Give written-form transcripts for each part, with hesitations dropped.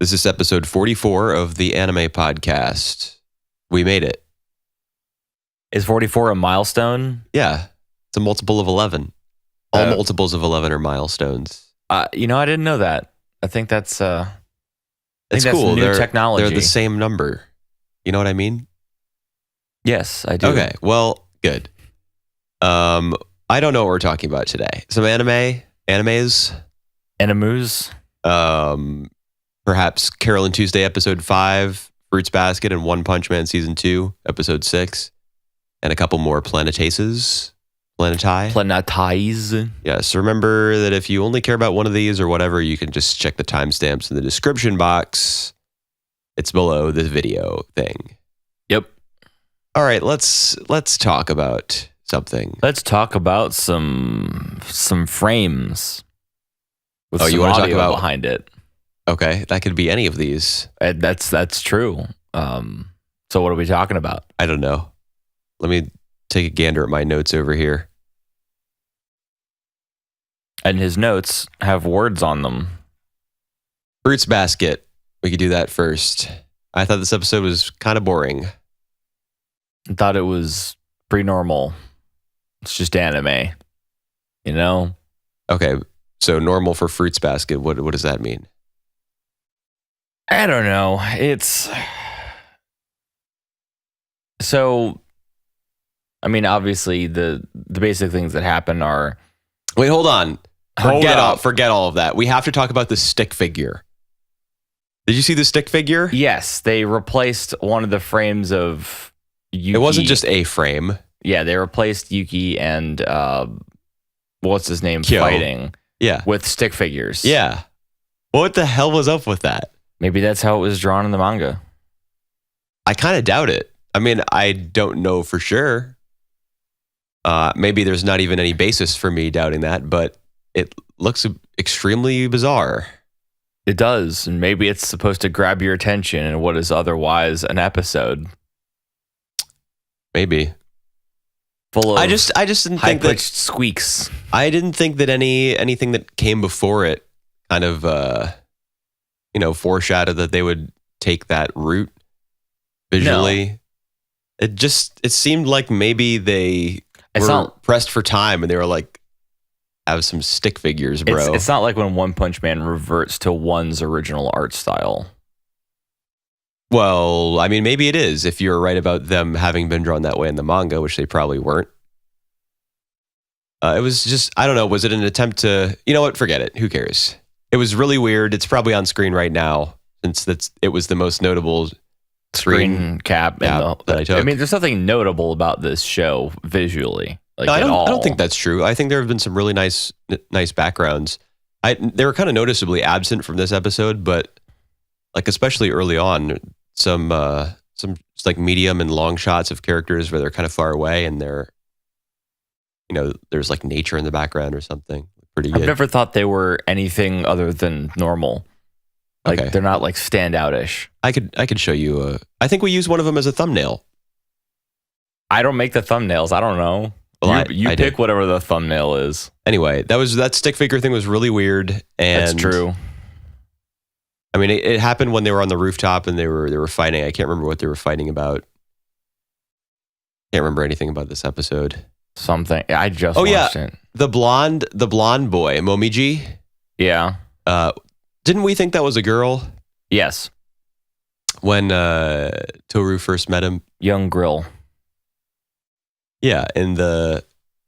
This is episode 44 of the A.N.I.M.E podcast. We made it. Is 44 a milestone? Yeah, it's a multiple of 11. All multiples of 11 are milestones. I didn't know that. I think that's It's that's cool. new technology. They're the same number. You know what I mean? Yes, I do. Okay, well, good. I don't know what we're talking about today. Some animes. Animus. Perhaps Carole Tuesday episode 5, Fruits Basket, and One Punch Man season 2, episode 6, and a couple more planetize. Yes, remember that if you only care about one of these or whatever, you can just check the timestamps in the description box. It's below this video thing. Yep. All right, let's talk about something. Let's talk about some frames. With you want to talk about behind it? Okay, that could be any of these. That's true. So what are we talking about? I don't know. Let me take a gander at my notes over here. And his notes have words on them. Fruits Basket. We could do that first. I thought this episode was kind of boring. I thought it was pretty normal. It's just anime, you know? Okay, so normal for Fruits Basket. What does that mean? I don't know. It's so. I mean, obviously, the basic things that happen are. Wait, hold on. Forget all of that. We have to talk about the stick figure. Did you see the stick figure? Yes, they replaced one of the frames of Yuki. It wasn't just a frame. Yeah, they replaced Yuki and what's his name Kyo. Fighting. Yeah, with stick figures. Yeah. What the hell was up with that? Maybe that's how it was drawn in the manga. I kind of doubt it. I mean, I don't know for sure. Maybe there's not even any basis for me doubting that, but it looks extremely bizarre. It does, and maybe it's supposed to grab your attention in what is otherwise an episode. Maybe. Full of I just didn't think that squeaks. I didn't think that anything that came before it kind of foreshadowed that they would take that route visually. No. It seemed like maybe they were pressed for time and they were like, have some stick figures, bro. It's not like when One Punch Man reverts to one's original art style. Well, I mean, maybe it is if you're right about them having been drawn that way in the manga, which they probably weren't. It was just, I don't know, was it an attempt to, you know what, forget it. Who cares? It was really weird. It's probably on screen right now since it was the most notable screen cap that I took. I mean, there's nothing notable about this show visually. No, I don't think that's true. I think there have been some really nice backgrounds. They were kind of noticeably absent from this episode, but like especially early on, some like medium and long shots of characters where they're kind of far away and they're, there's like nature in the background or something. Pretty good. I've never thought they were anything other than normal. Like They're not like standout-ish. I could show you. I think we used one of them as a thumbnail. I don't make the thumbnails. I don't know. Well, you pick did. Whatever the thumbnail is. Anyway, that stick figure thing was really weird. And that's true. I mean, it happened when they were on the rooftop and they were fighting. I can't remember what they were fighting about. Can't remember anything about this episode. Something. I just watched it. The blonde boy, Momiji. Yeah. Didn't we think that was a girl? Yes. When Toru first met him? Young Grill. Yeah,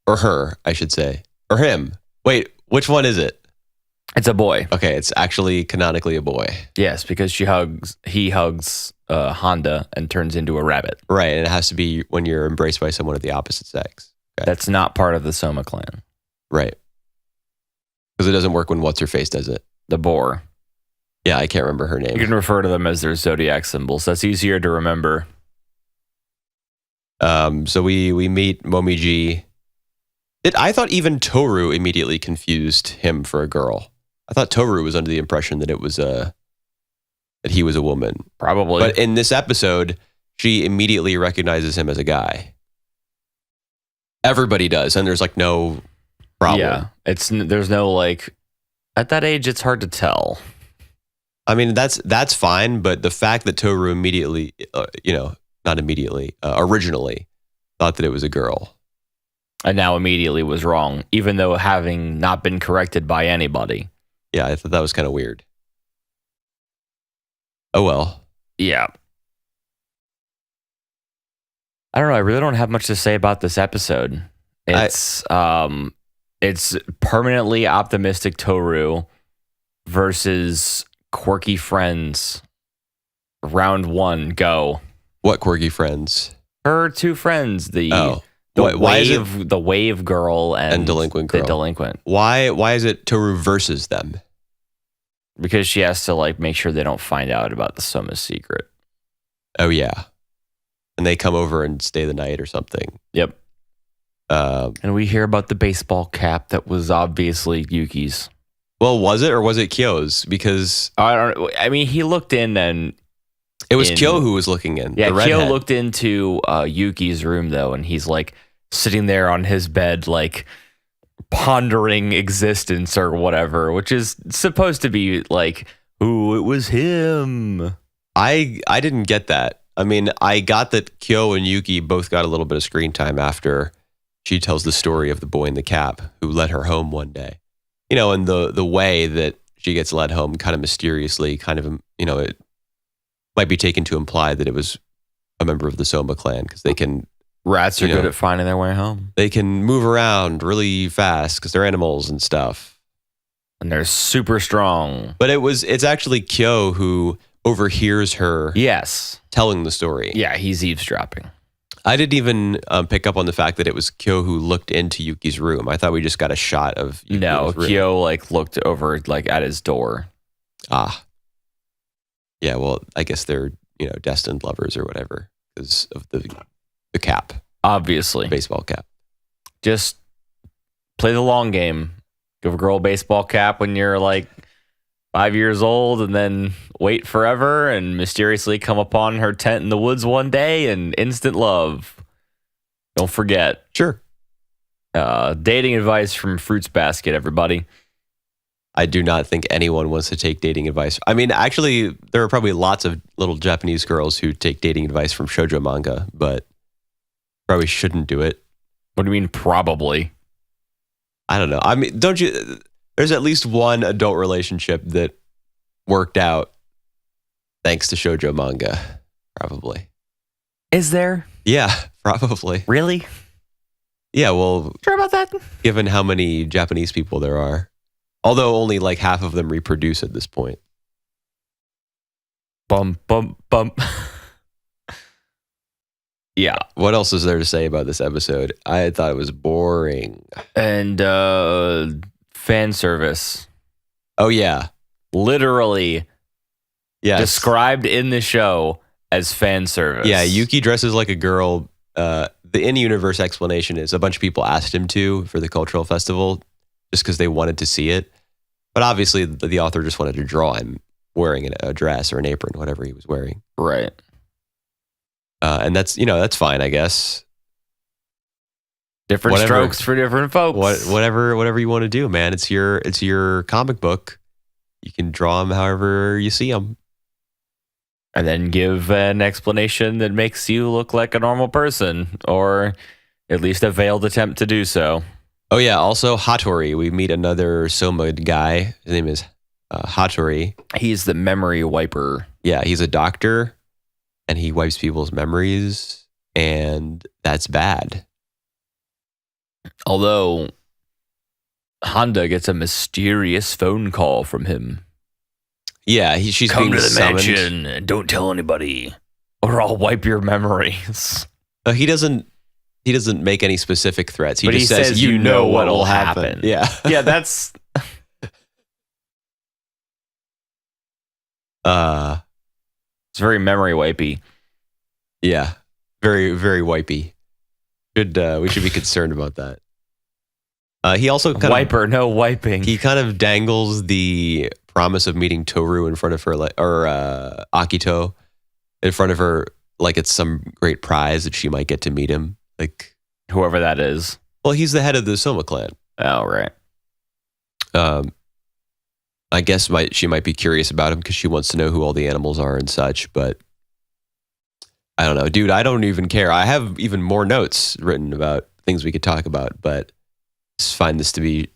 or her, I should say. Or him. Wait, which one is it? It's a boy. Okay, it's actually canonically a boy. Yes, because he hugs Honda and turns into a rabbit. Right, and it has to be when you're embraced by someone of the opposite sex. Okay. That's not part of the Soma clan. Right. Because it doesn't work when What's-Her-Face does it. The boar. Yeah, I can't remember her name. You can refer to them as their zodiac symbols. That's easier to remember. So we meet Momiji. I thought even Toru immediately confused him for a girl. I thought Toru was under the impression that it was that he was a woman. Probably. But in this episode, she immediately recognizes him as a guy. Everybody does, and there's like no problem. Yeah, there's no like, at that age, it's hard to tell. I mean, that's fine, but the fact that Toru immediately, not immediately, originally thought that it was a girl. And now immediately was wrong, even though having not been corrected by anybody. Yeah, I thought that was kind of weird. Oh, well. Yeah. I don't know. I really don't have much to say about this episode. It's permanently optimistic Toru versus quirky friends. Round 1, go. What quirky friends? Her 2 friends, the wave girl and delinquent girl. The delinquent. Why is it Toru versus them? Because she has to like make sure they don't find out about the Soma's secret. Oh yeah, and they come over and stay the night or something. Yep. And we hear about the baseball cap that was obviously Yuki's. Well, was it or was it Kyo's? Because I don't know. I mean, he looked in and it was Kyo who was looking in. Yeah, Kyo looked into Yuki's room though, and he's like sitting there on his bed, like pondering existence or whatever, which is supposed to be like, ooh, it was him. I didn't get that. I mean, I got that Kyo and Yuki both got a little bit of screen time after she tells the story of the boy in the cap who led her home one day. And the way that she gets led home kind of mysteriously, kind of, it might be taken to imply that it was a member of the Soma clan because they can... Rats are good at finding their way home. They can move around really fast because they're animals and stuff. And they're super strong. But it's actually Kyo who overhears her telling the story. Yeah, he's eavesdropping. I didn't even pick up on the fact that it was Kyo who looked into Yuki's room. I thought we just got a shot of Yuki's room. Kyo looked over at his door. Ah. Yeah, well, I guess they're, destined lovers or whatever because of the cap. Obviously. Baseball cap. Just play the long game. Give a girl a baseball cap when you're 5 years old and then wait forever and mysteriously come upon her tent in the woods one day and instant love. Don't forget. Sure. Dating advice from Fruits Basket, everybody. I do not think anyone wants to take dating advice. I mean, actually, there are probably lots of little Japanese girls who take dating advice from shoujo manga, but probably shouldn't do it. What do you mean, probably? I don't know. I mean, there's at least one adult relationship that worked out thanks to shoujo manga, probably. Is there? Yeah, probably. Really? Yeah, well... Sure about that? Given how many Japanese people there are. Although only half of them reproduce at this point. Bum, bum, bum. Yeah. What else is there to say about this episode? I thought it was boring. And fan service. Oh, yeah. Literally described in the show as fan service. Yeah, Yuki dresses like a girl. The in-universe explanation is a bunch of people asked him to for the cultural festival just because they wanted to see it. But obviously, the author just wanted to draw him wearing a dress or an apron, whatever he was wearing. Right. And that's fine, I guess. Different strokes for different folks. Whatever you want to do, man. It's your comic book. You can draw them however you see them. And then give an explanation that makes you look like a normal person, or at least a veiled attempt to do so. Oh, yeah. Also, Hattori. We meet another Soma guy. His name is Hattori. He's the memory wiper. Yeah, he's a doctor, and he wipes people's memories, and that's bad. Although, Honda gets a mysterious phone call from him. Yeah, she's Come being to the summoned. mansion and don't tell anybody, or I'll wipe your memories. He doesn't make any specific threats. He But just he says, you know what will happen. happen. Yeah. Yeah, that's... It's very memory wipey. Yeah. Very, very wipey. We should be concerned about that. He also no wiping. He kind of dangles the promise of meeting Toru in front of her, or Akito in front of her, like it's some great prize that she might get to meet him. Like whoever that is. Well, he's the head of the Soma clan. Oh, right. I guess she might be curious about him because she wants to know who all the animals are and such. But I don't know, dude. I don't even care. I have even more notes written about things we could talk about, but I just find this to be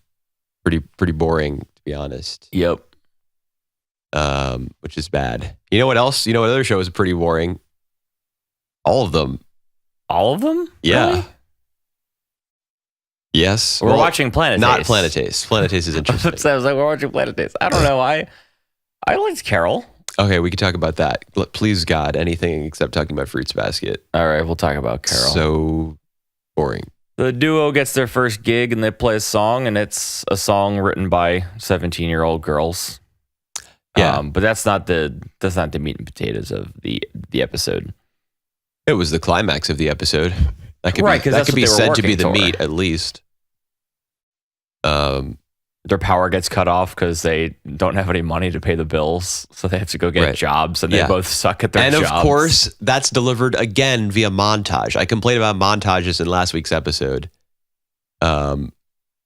pretty boring, to be honest. Yep. Which is bad. You know what else? You know what other show is pretty boring? All of them. All of them? Yeah. Really? Yes. We're watching Planet Taste. Not Planet Taste. Planet Taste is interesting. I was like, we're watching Planet Taste. I don't know. I liked Carole. Okay, we can talk about that. Please, God, anything except talking about Fruits Basket. All right, we'll talk about Carole. So boring. The duo gets their first gig and they play a song, and it's a song written by 17-year-old girls. Yeah, but that's not the meat and potatoes of the episode. It was the climax of the episode. That could right, be, that could be said to be the for. meat, at least. Their power gets cut off because they don't have any money to pay the bills, so they have to go get jobs, and they both suck at their jobs. And of course, that's delivered again via montage. I complained about montages in last week's episode.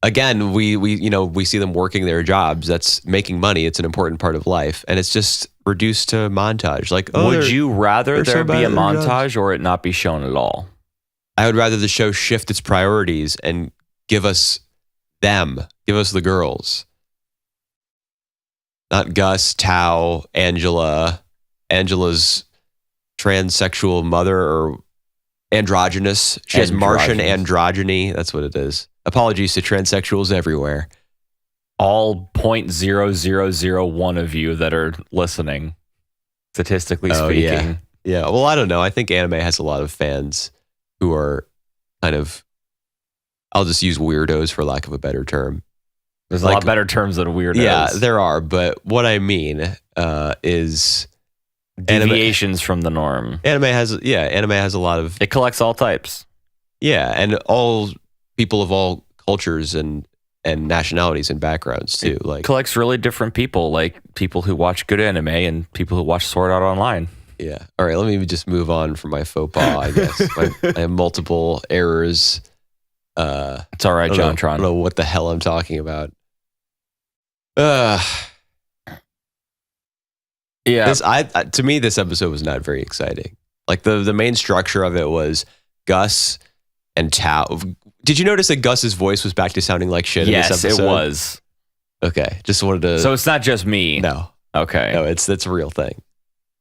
Again, we see them working their jobs. That's making money. It's an important part of life, and it's just reduced to montage. Like, would you rather there be a montage or it not be shown at all? I would rather the show shift its priorities and give us them. Give us the girls. Not Gus, Tao, Angela, Angela's transsexual mother or androgynous. She has Martian androgyny. That's what it is. Apologies to transsexuals everywhere. All 0.0001 of you that are listening, statistically speaking. Yeah. Well, I don't know. I think anime has a lot of fans who are kind of, I'll just use weirdos for lack of a better term. There's a lot better terms than weirdos. Yeah, there are. But what I mean is deviations from the norm. Anime has a lot of. It collects all types. Yeah, and all people of all cultures and nationalities and backgrounds too. It collects really different people, like people who watch good anime and people who watch Sword Art Online. Yeah. All right. Let me just move on from my faux pas. I guess I have multiple errors. It's all right, John Tron. I don't know what the hell I'm talking about. Yeah. To me, this episode was not very exciting. Like the main structure of it was Gus and Tao. Did you notice that Gus's voice was back to sounding like shit in this episode? Yes, it was. Okay. Just wanted to. So it's not just me. No. Okay. No, it's a real thing.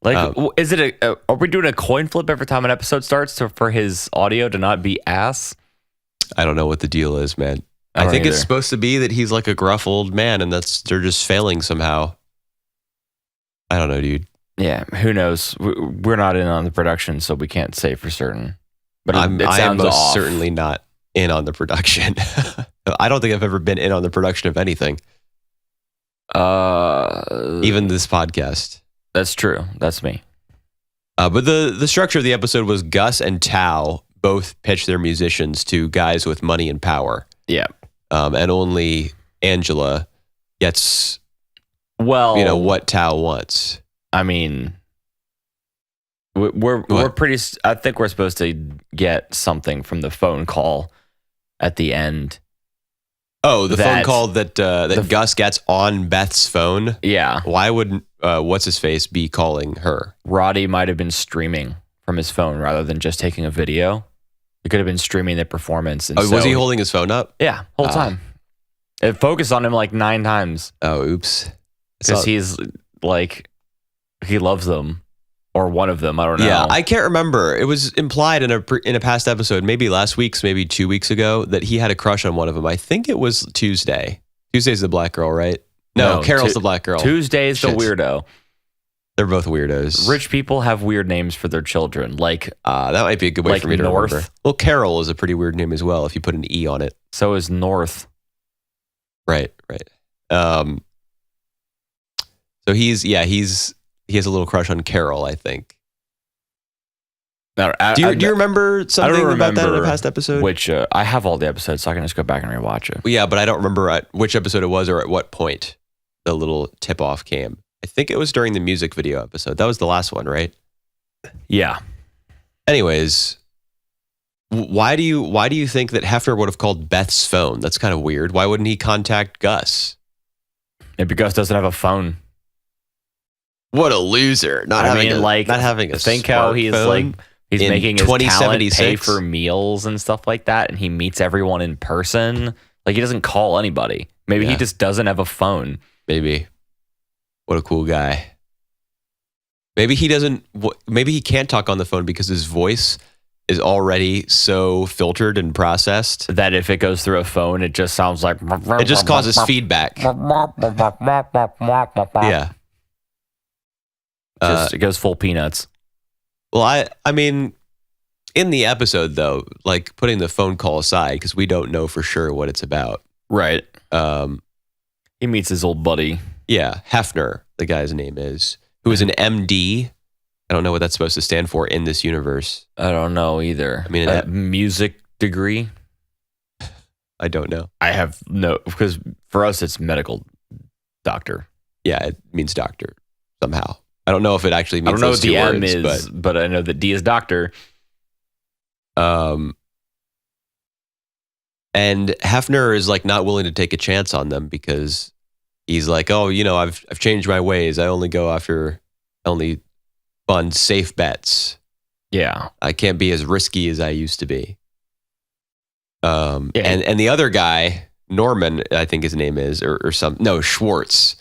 Like, is it are we doing a coin flip every time an episode starts for his audio to not be ass? I don't know what the deal is, man. I think it's supposed to be that he's like a gruff old man and they're just failing somehow. I don't know, dude. Yeah, who knows? We're not in on the production, so we can't say for certain. But I am most certainly not in on the production. I don't think I've ever been in on the production of anything. Even this podcast. That's true. That's me. But the structure of the episode was Gus and Tao both pitch their musicians to guys with money and power. Yeah. And only Angela gets, what Tao wants. I mean, we're pretty. I think we're supposed to get something from the phone call at the end. Oh, the phone call that Gus gets on Beth's phone. Yeah. Why wouldn't what's his face be calling her? Roddy might have been streaming from his phone rather than just taking a video. He could have been streaming the performance. And was he holding his phone up? Yeah, whole time. It focused on him like 9 times. Oh, oops. Because he's like, he loves them. Or one of them, I don't know. Yeah, I can't remember. It was implied in a past episode, maybe last week's, maybe 2 weeks ago, that he had a crush on one of them. I think it was Tuesday. Tuesday's the black girl, right? No, Carole's the black girl. Tuesday's the weirdo. They're both weirdos. Rich people have weird names for their children. Like that might be a good way for me to remember. Well, Carole is a pretty weird name as well if you put an E on it. So is North. Right. So he has a little crush on Carole, I think. Do you remember something about that in a past episode? Which I have all the episodes, so I can just go back and rewatch it. Yeah, but I don't remember at which episode it was or at what point the little tip-off came. I think it was during the music video episode. That was the last one, right? Yeah. Anyways, why do you think that Hefner would have called Beth's phone? That's kind of weird. Why wouldn't he contact Gus? Maybe Gus doesn't have a phone. What a loser! Not having a think how he's like he's in making his talent 2076. pay for meals and stuff like that, and he meets everyone in person. Like he doesn't call anybody. Maybe he just doesn't have a phone. Maybe. What a cool guy. Maybe he doesn't. Maybe he can't talk on the phone because his voice is already so filtered and processed that if it goes through a phone, it just sounds like it just causes feedback. Yeah. It goes full peanuts. Well, I mean, in the episode though, like putting the phone call aside because we don't know for sure what it's about. Right. He meets his old buddy. Yeah, Hefner, the guy's name is, who is an MD. I don't know what that's supposed to stand for in this universe. I don't know either. I mean, a music degree. I don't know. I have no, because for us it's medical doctor. Yeah, it means doctor somehow. I don't know if it actually means I don't know those what the two M words, is, but I know that D is doctor. And Hefner is like not willing to take a chance on them because he's like, oh, I've changed my ways. I only fund safe bets. Yeah, I can't be as risky as I used to be. And the other guy, Norman, I think his name is, Schwartz.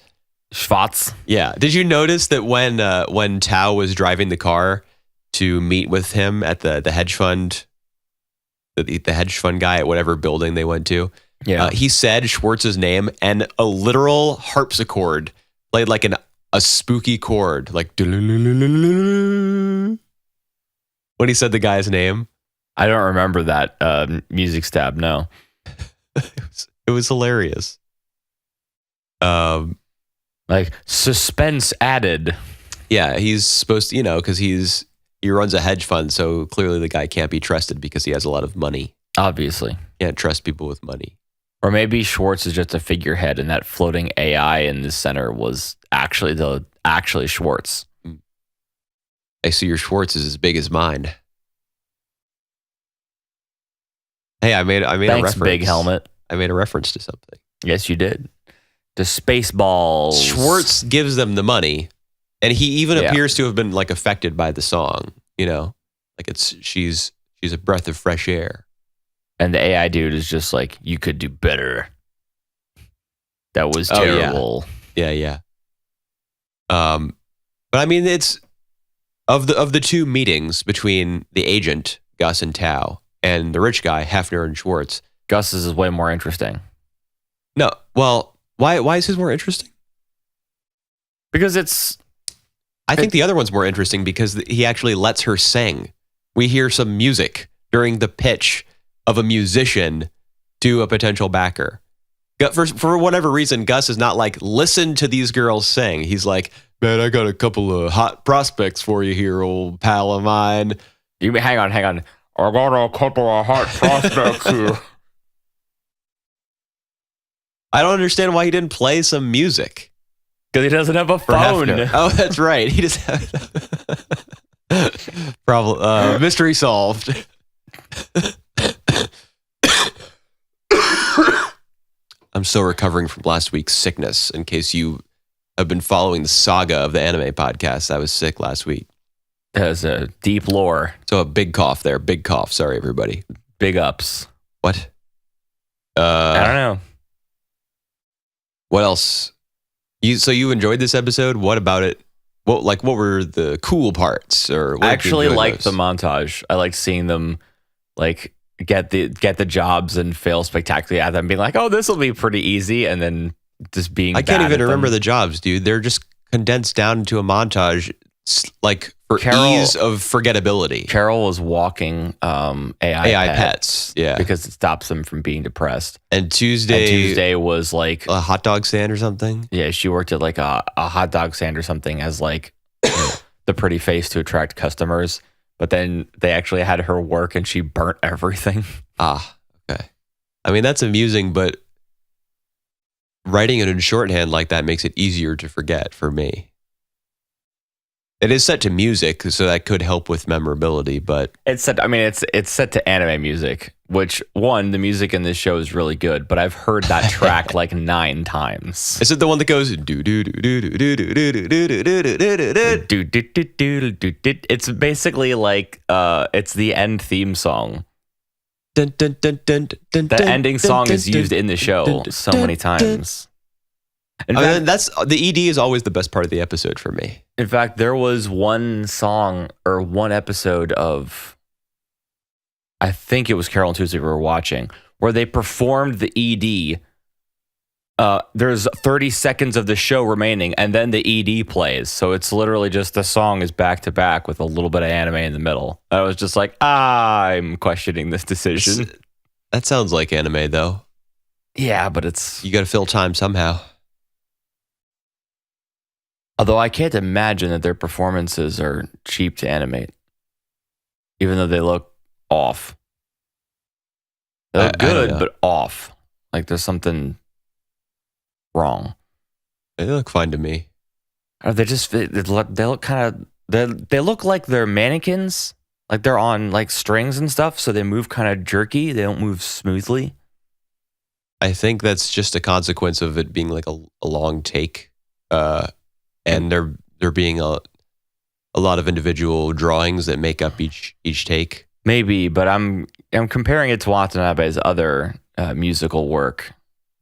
Schwartz. Yeah. Did you notice that when Tao was driving the car to meet with him at the hedge fund, the hedge fund guy at whatever building they went to? Yeah. He said Schwartz's name and a literal harpsichord played like a spooky chord, like when he said the guy's name. I don't remember that music stab. No, it was hilarious. Like suspense added. Yeah, he's supposed to, because he runs a hedge fund, so clearly the guy can't be trusted because he has a lot of money. Obviously, can't trust people with money. Or maybe Schwartz is just a figurehead, and that floating AI in the center was actually Schwartz. I see your Schwartz is as big as mine. Hey, I made a reference. Big helmet. I made a reference to something. Yes, you did. To Spaceballs. Schwartz gives them the money, and he even appears to have been like affected by the song. Like she's a breath of fresh air. And the AI dude is just like, you could do better. That was terrible. Yeah. But I mean, it's of the two meetings between the agent Gus and Tao and the rich guy Hefner and Schwartz. Gus's is way more interesting. No, well, why is his more interesting? Because I think the other one's more interesting because he actually lets her sing. We hear some music during the pitch of a musician to a potential backer. For whatever reason, Gus is not like, listen to these girls sing. He's like, man, I got a couple of hot prospects for you here, old pal of mine. Hang on. I got a couple of hot prospects here. I don't understand why he didn't play some music. Because he doesn't have a phone. Oh, that's right. He just problem. Mystery solved. I'm still recovering from last week's sickness. In case you have been following the saga of the Anime podcast, I was sick last week. Has a deep lore. So a big cough there. Big cough. Sorry, everybody. Big ups. What? I don't know. What else? So you enjoyed this episode? What about it? What were the cool parts? Or I actually liked the montage. I liked seeing them like get the jobs and fail spectacularly at them, being like, oh, this will be pretty easy, and then just being. I can't even remember the jobs, dude. They're just condensed down into a montage, like for ease of forgettability. Carole was walking AI pets, yeah, because it stops them from being depressed. And Tuesday was like a hot dog stand or something. Yeah, she worked at like a hot dog stand or something as like the pretty face to attract customers. But then they actually had her work and she burnt everything. Ah, okay. I mean, that's amusing, but writing it in shorthand like that makes it easier to forget for me. It is set to music, so that could help with memorability, but It's set. I mean, it's set to anime music. Which the music in this show is really good, but I've heard that track like 9 times. is it the one that goes do do do do do do do do do do do? It's basically like it's the end theme song. The ending song is used in the show so many times. In fact, that's the ED is always the best part of the episode for me. In fact, there was one song or one episode of, I think it was Carole Tuesday we were watching, where they performed the ED. There's 30 seconds of the show remaining, and then the ED plays. So it's literally just the song is back to back with a little bit of anime in the middle. I was just like, I'm questioning this decision. That sounds like anime, though. Yeah, but it's... You got to fill time somehow. Although I can't imagine that their performances are cheap to animate, even though they look off. They look good, but off. Like there's something wrong. They look fine to me. Or they look kind of they look like they're mannequins, like they're on like strings and stuff, so they move kind of jerky. They don't move smoothly. I think that's just a consequence of it being like a long take. And there being a lot of individual drawings that make up each take. Maybe, but I'm comparing it to Watanabe's other musical work,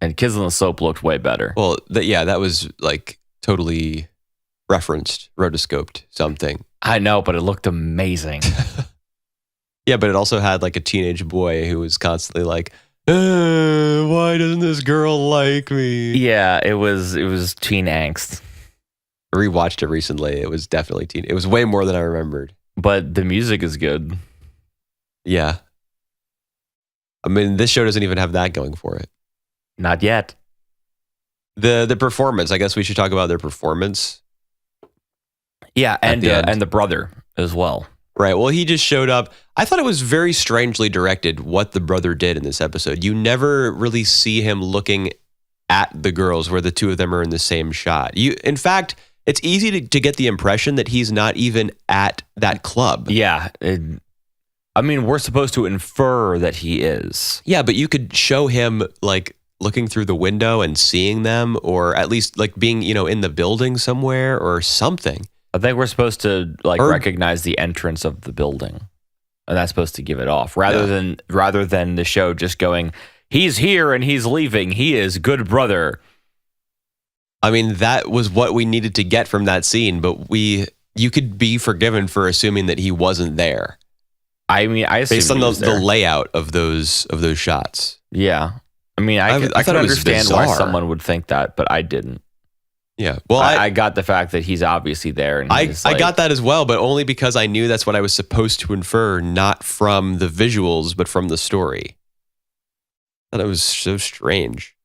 and Kids on the Slope looked way better. Well, that was like totally referenced, rotoscoped something. I know, but it looked amazing. Yeah, but it also had like a teenage boy who was constantly like, why doesn't this girl like me? Yeah, it was teen angst. I rewatched it recently. It was definitely teen. It was way more than I remembered. But the music is good. Yeah. I mean, this show doesn't even have that going for it. Not yet. The performance. I guess we should talk about their performance. Yeah, and the brother as well. Right. Well, he just showed up. I thought it was very strangely directed what the brother did in this episode. You never really see him looking at the girls where the two of them are in the same shot. In fact, it's easy to get the impression that he's not even at that club. Yeah. I mean, we're supposed to infer that he is. Yeah, but you could show him like looking through the window and seeing them, or at least like being, in the building somewhere or something. I think we're supposed to recognize the entrance of the building, and that's supposed to give it off rather than the show just going, he's here and he's leaving. He is good brother. I mean, that was what we needed to get from that scene, but you could be forgiven for assuming that he wasn't there. I mean, I assume based on the layout of those shots. Yeah, I mean, I could understand why someone would think that, but I didn't. Yeah, well, I got the fact that he's obviously there, and I got that as well, but only because I knew that's what I was supposed to infer, not from the visuals, but from the story. I thought it was so strange.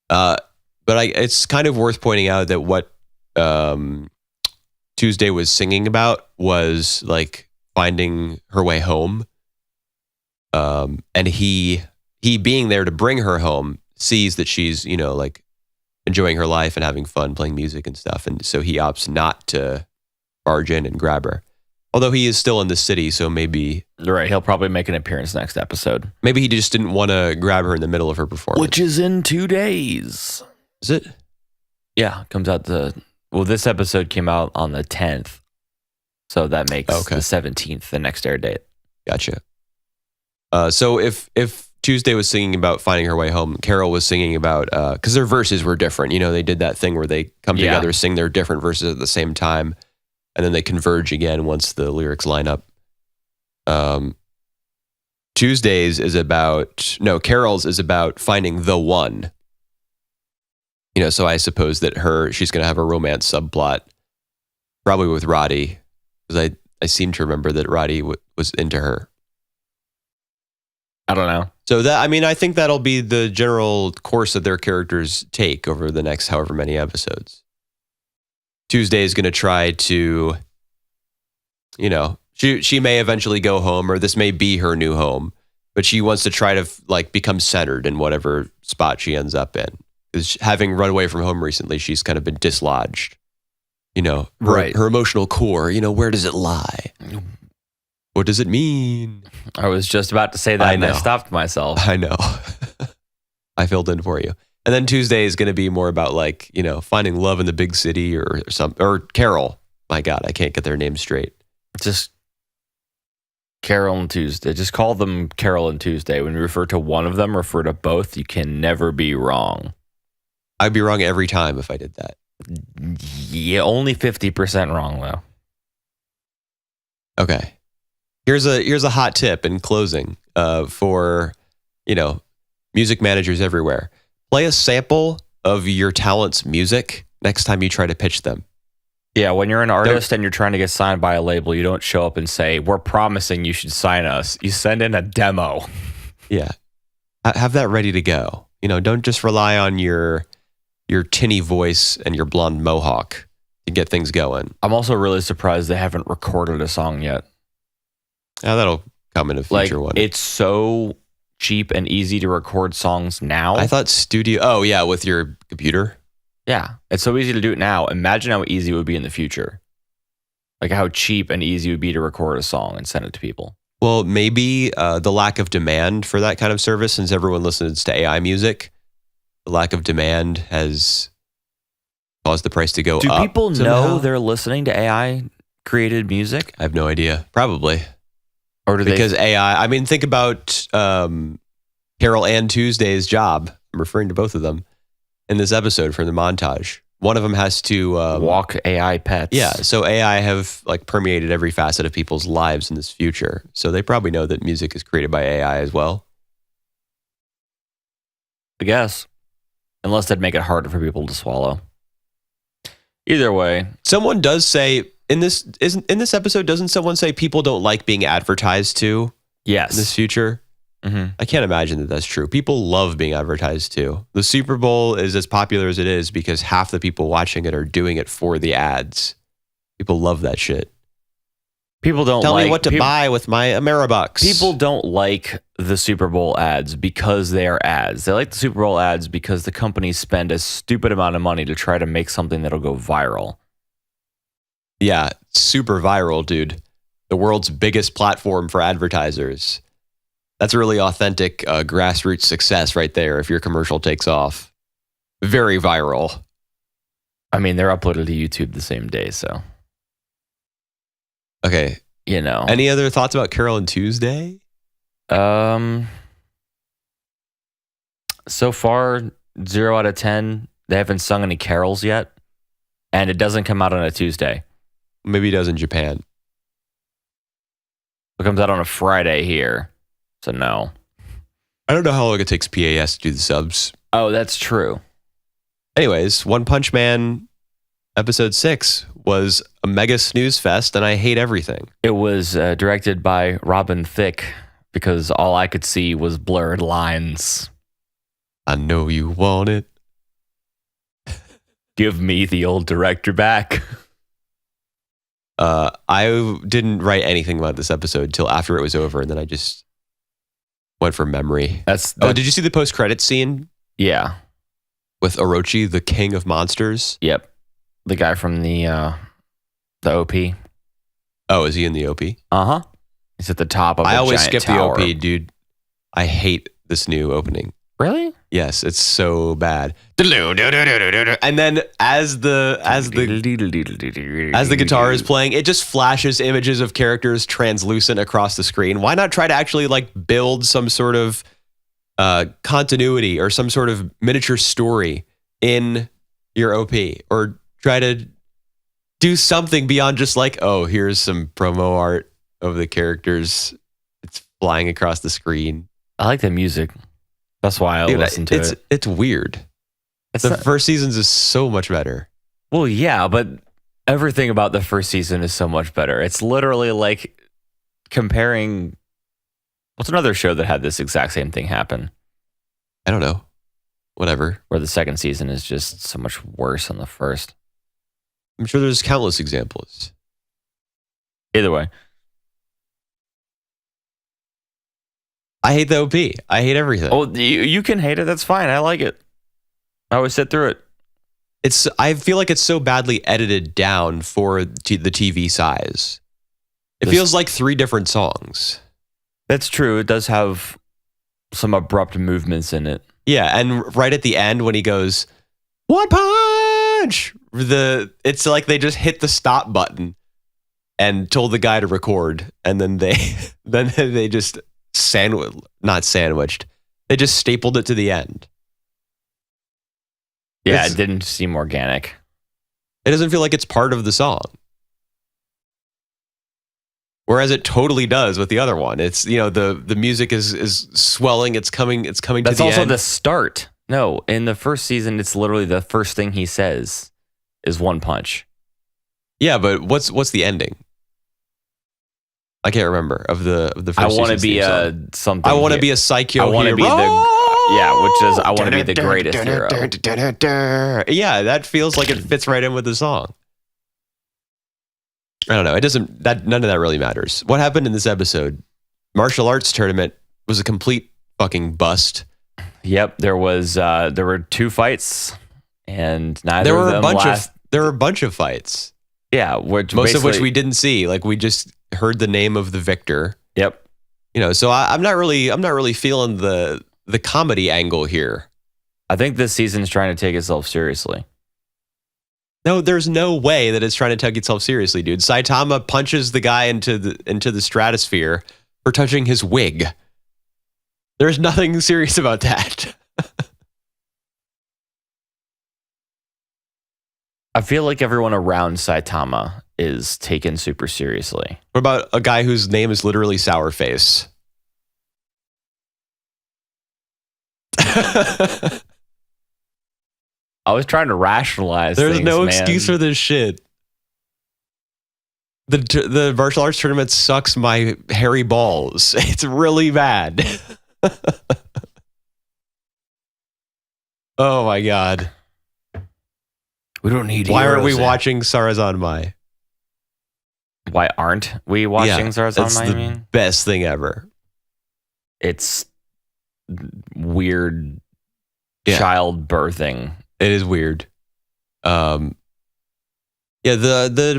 But it's kind of worth pointing out that what Tuesday was singing about was like finding her way home. And he being there to bring her home sees that she's, like enjoying her life and having fun playing music and stuff. And so he opts not to barge in and grab her. Although he is still in the city, so maybe... Right, he'll probably make an appearance next episode. Maybe he just didn't want to grab her in the middle of her performance. Which is in 2 days. Is it? Yeah, it comes out this episode came out on the 10th. So that makes the 17th the next air date. Gotcha. So if Tuesday was singing about finding her way home, Carole was singing about, because their verses were different. They did that thing where they come together, sing their different verses at the same time, and then they converge again once the lyrics line up. Tuesday's is Carole's is about finding the one. So I suppose that she's going to have a romance subplot, probably with Roddy, because I seem to remember that Roddy was into her. I don't know. So I think that'll be the general course that their characters take over the next however many episodes. Tuesday is going to try to, she may eventually go home, or this may be her new home, but she wants to try to become centered in whatever spot she ends up in. Because having run away from home recently, she's kind of been dislodged, Right. her emotional core, where does it lie? What does it mean? I was just about to say that and I stopped myself. I know. I filled in for you. And then Tuesday is going to be more about finding love in the big city or Carole. My God, I can't get their names straight. Just Carole and Tuesday. Just call them Carole and Tuesday. When you refer to one of them, refer to both. You can never be wrong. I'd be wrong every time if I did that. Yeah, only 50% wrong though. Okay. Here's a hot tip in closing for music managers everywhere. Play a sample of your talent's music next time you try to pitch them. Yeah, when you're an artist and you're trying to get signed by a label, you don't show up and say, "We're promising you should sign us." You send in a demo. Yeah. Have that ready to go. Don't just rely on your tinny voice and your blonde mohawk to get things going. I'm also really surprised they haven't recorded a song yet. Oh, that'll come in a future one. It's so cheap and easy to record songs now. I thought oh yeah, with your computer. Yeah, it's so easy to do it now. Imagine how easy it would be in the future. Like how cheap and easy it would be to record a song and send it to people. Well, maybe the lack of demand for that kind of service, since everyone listens to AI music, the lack of demand has caused the price to go up. Do people know they're listening to AI created music? I have no idea. Probably. Or because AI, think about Carole and Tuesday's job. I'm referring to both of them in this episode from the montage. One of them has to walk AI pets. Yeah, so AI have permeated every facet of people's lives in this future. So they probably know that music is created by AI as well. I guess. Unless they'd make it harder for people to swallow. Either way. Someone does say in this episode, doesn't someone say people don't like being advertised to? Yes. In this future? Mm-hmm. I can't imagine that that's true. People love being advertised to. The Super Bowl is as popular as it is because half the people watching it are doing it for the ads. People love that shit. People don't tell me what to buy with my Ameribucks. People don't like the Super Bowl ads because they are ads. They like the Super Bowl ads because the companies spend a stupid amount of money to try to make something that'll go viral. Yeah, super viral, dude. The world's biggest platform for advertisers. That's a really authentic grassroots success right there if your commercial takes off. Very viral. They're uploaded to YouTube the same day, so. Okay. Any other thoughts about Carole and Tuesday? So far, 0 out of 10. They haven't sung any carols yet. And it doesn't come out on a Tuesday. Maybe it does in Japan. It comes out on a Friday here. So no. I don't know how long it takes PAS to do the subs. Oh, that's true. Anyways, One Punch Man episode 6 was a mega snooze fest, and I hate everything. It was directed by Robin Thicke because all I could see was blurred lines. I know you want it. Give me the old director back. I didn't write anything about this episode until after it was over, and then I just went from memory. Did you see the post-credits scene? Yeah. With Orochi, the king of monsters? Yep. The guy from the OP. Oh, is he in the OP? Uh-huh. He's at the top of a giant tower. I always skip the OP, dude. I hate this new opening. Really? Yes, it's so bad. And then as the guitar is playing, it just flashes images of characters translucent across the screen. Why not try to actually build some sort of continuity or some sort of miniature story in your OP, or try to do something beyond just here's some promo art of the characters. It's flying across the screen. I like the music. That's why I listen to it. It's weird. The first seasons is so much better. Well, yeah, but everything about the first season is so much better. It's literally comparing. What's another show that had this exact same thing happen? I don't know. Whatever. Where the second season is just so much worse than the first. I'm sure there's countless examples. Either way. I hate the OP. I hate everything. Oh, you can hate it. That's fine. I like it. I always sit through it. I feel like it's so badly edited down for the TV size. It feels like 3 different songs. That's true. It does have some abrupt movements in it. Yeah, and right at the end when he goes, "One punch!" It's like they just hit the stop button and told the guy to record, and then they just not sandwiched. They just stapled it to the end. Yeah, it didn't seem organic. It doesn't feel like it's part of the song. Whereas it totally does with the other one. It's, the music is swelling. It's coming to the end. That's also the start. No, in the first season, it's literally the first thing he says is one punch. Yeah, but what's the ending? I can't remember of the first. I want to be something. I want to be a psycho hero. I want to be I want to be the greatest hero. Yeah, that feels like it fits right in with the song. I don't know. It doesn't. None of that really matters. What happened in this episode? Martial arts tournament was a complete fucking bust. Yep, there were 2 fights, and neither there were of them there were a bunch of fights. Yeah, most of which we didn't see. Like, we just heard the name of the victor. Yep. So I'm not really feeling the comedy angle here. I think this season's trying to take itself seriously. No, there's no way that it's trying to take itself seriously, dude. Saitama punches the guy into the stratosphere for touching his wig. There's nothing serious about that. I feel like everyone around Saitama is taken super seriously. What about a guy whose name is literally Sourface? I was trying to rationalize. There's no excuse for this shit. The martial arts tournament sucks my hairy balls. It's really bad. Oh my god. We don't need. Why aren't we watching Sarazanmai? Why aren't we watching Sarazanmai? That's the best thing ever. It's weird childbirthing. It is weird. The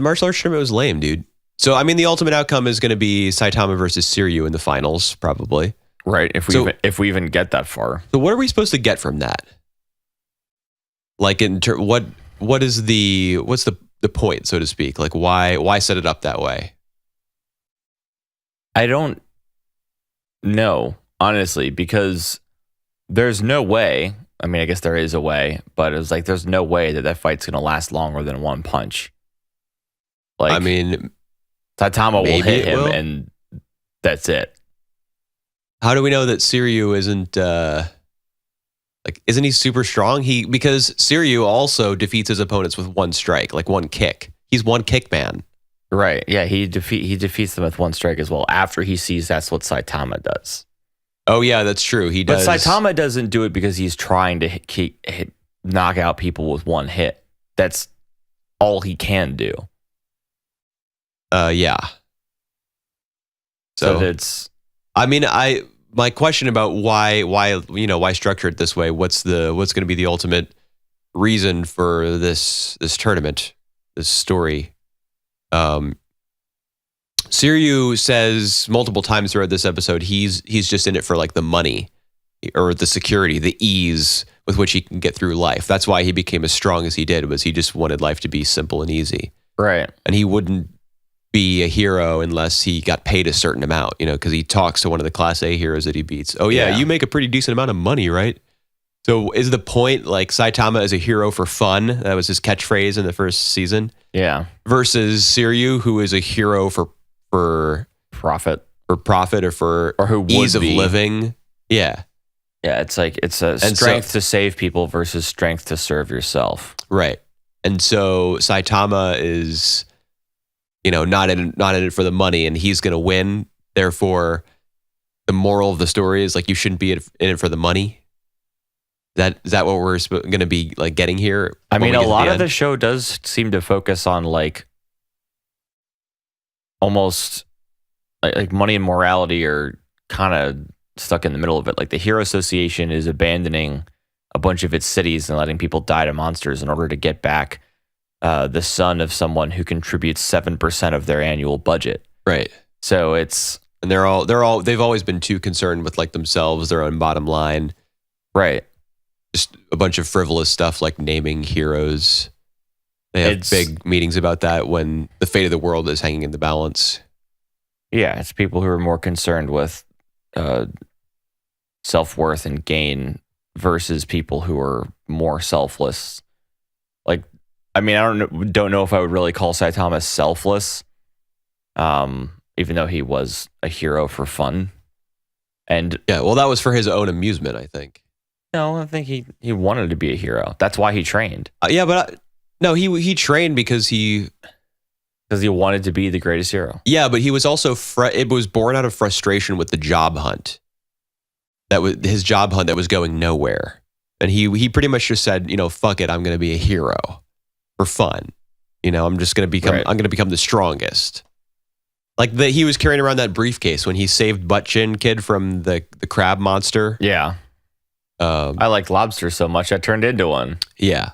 martial arts tournament was lame, dude. So, I mean, the ultimate outcome is going to be Saitama versus Siryu in the finals, probably. Right, if we even get that far. So what are we supposed to get from that? Like, what's the point, so to speak? Like, why set it up that way? I don't know, honestly, because there's no way. I mean, I guess there is a way, but it was like there's no way that fight's going to last longer than one punch. Like, I mean, Saitama will hit him, and that's it. How do we know that Siryu isn't isn't he super strong? Because Siryu also defeats his opponents with one strike, like one kick. He's one kick man. Right. Yeah, he defeats them with one strike as well after he sees that's what Saitama does. Oh yeah, that's true. He does. But Saitama doesn't do it because he's trying to knock out people with one hit. That's all he can do. Yeah. So it's. I mean, my question about why structure it this way? What's going to be the ultimate reason for this tournament, this story? Siryu says multiple times throughout this episode he's just in it for like the money or the security, the ease with which he can get through life. That's why he became as strong as he did, was he just wanted life to be simple and easy. Right. And he wouldn't be a hero unless he got paid a certain amount, because he talks to one of the Class A heroes that he beats. Oh yeah, you make a pretty decent amount of money, right? So is the point like Saitama is a hero for fun? That was his catchphrase in the first season. Yeah. Versus Siryu, who is a hero for profit, or who ease of living. Yeah. Yeah, it's like it's a strength to save people versus strength to serve yourself. Right. And so Saitama is not in it for the money, and he's going to win. Therefore, the moral of the story is like you shouldn't be in it for the money. Is that what we're going to be like getting here? I mean, a lot of the show does seem to focus on like almost like money and morality are kind of stuck in the middle of it. Like the Hero Association is abandoning a a bunch of its cities and letting people die to monsters in order to get back the son of someone who contributes 7% of their annual budget. Right. So it's and they've always been too concerned with like themselves, their own bottom line. Right. Just a bunch of frivolous stuff like naming heroes. They have big meetings about that when the fate of the world is hanging in the balance. Yeah, it's people who are more concerned with self-worth and gain versus people who are more selfless. Like, I mean, I don't know if I would really call Saitama selfless, even though he was a hero for fun. And yeah, well, that was for his own amusement, I think. No, I think he wanted to be a hero. That's why he trained. Yeah, but no, he trained because he wanted to be the greatest hero. Yeah, but he was also it was born out of frustration with the job hunt. That was his job hunt that was going nowhere, and he pretty much just said, fuck it, I'm going to be a hero for fun. I'm just going to become I'm going to become the strongest. Like he was carrying around that briefcase when he saved Butt Chin Kid from the crab monster. Yeah, I liked lobsters so much I turned into one. Yeah.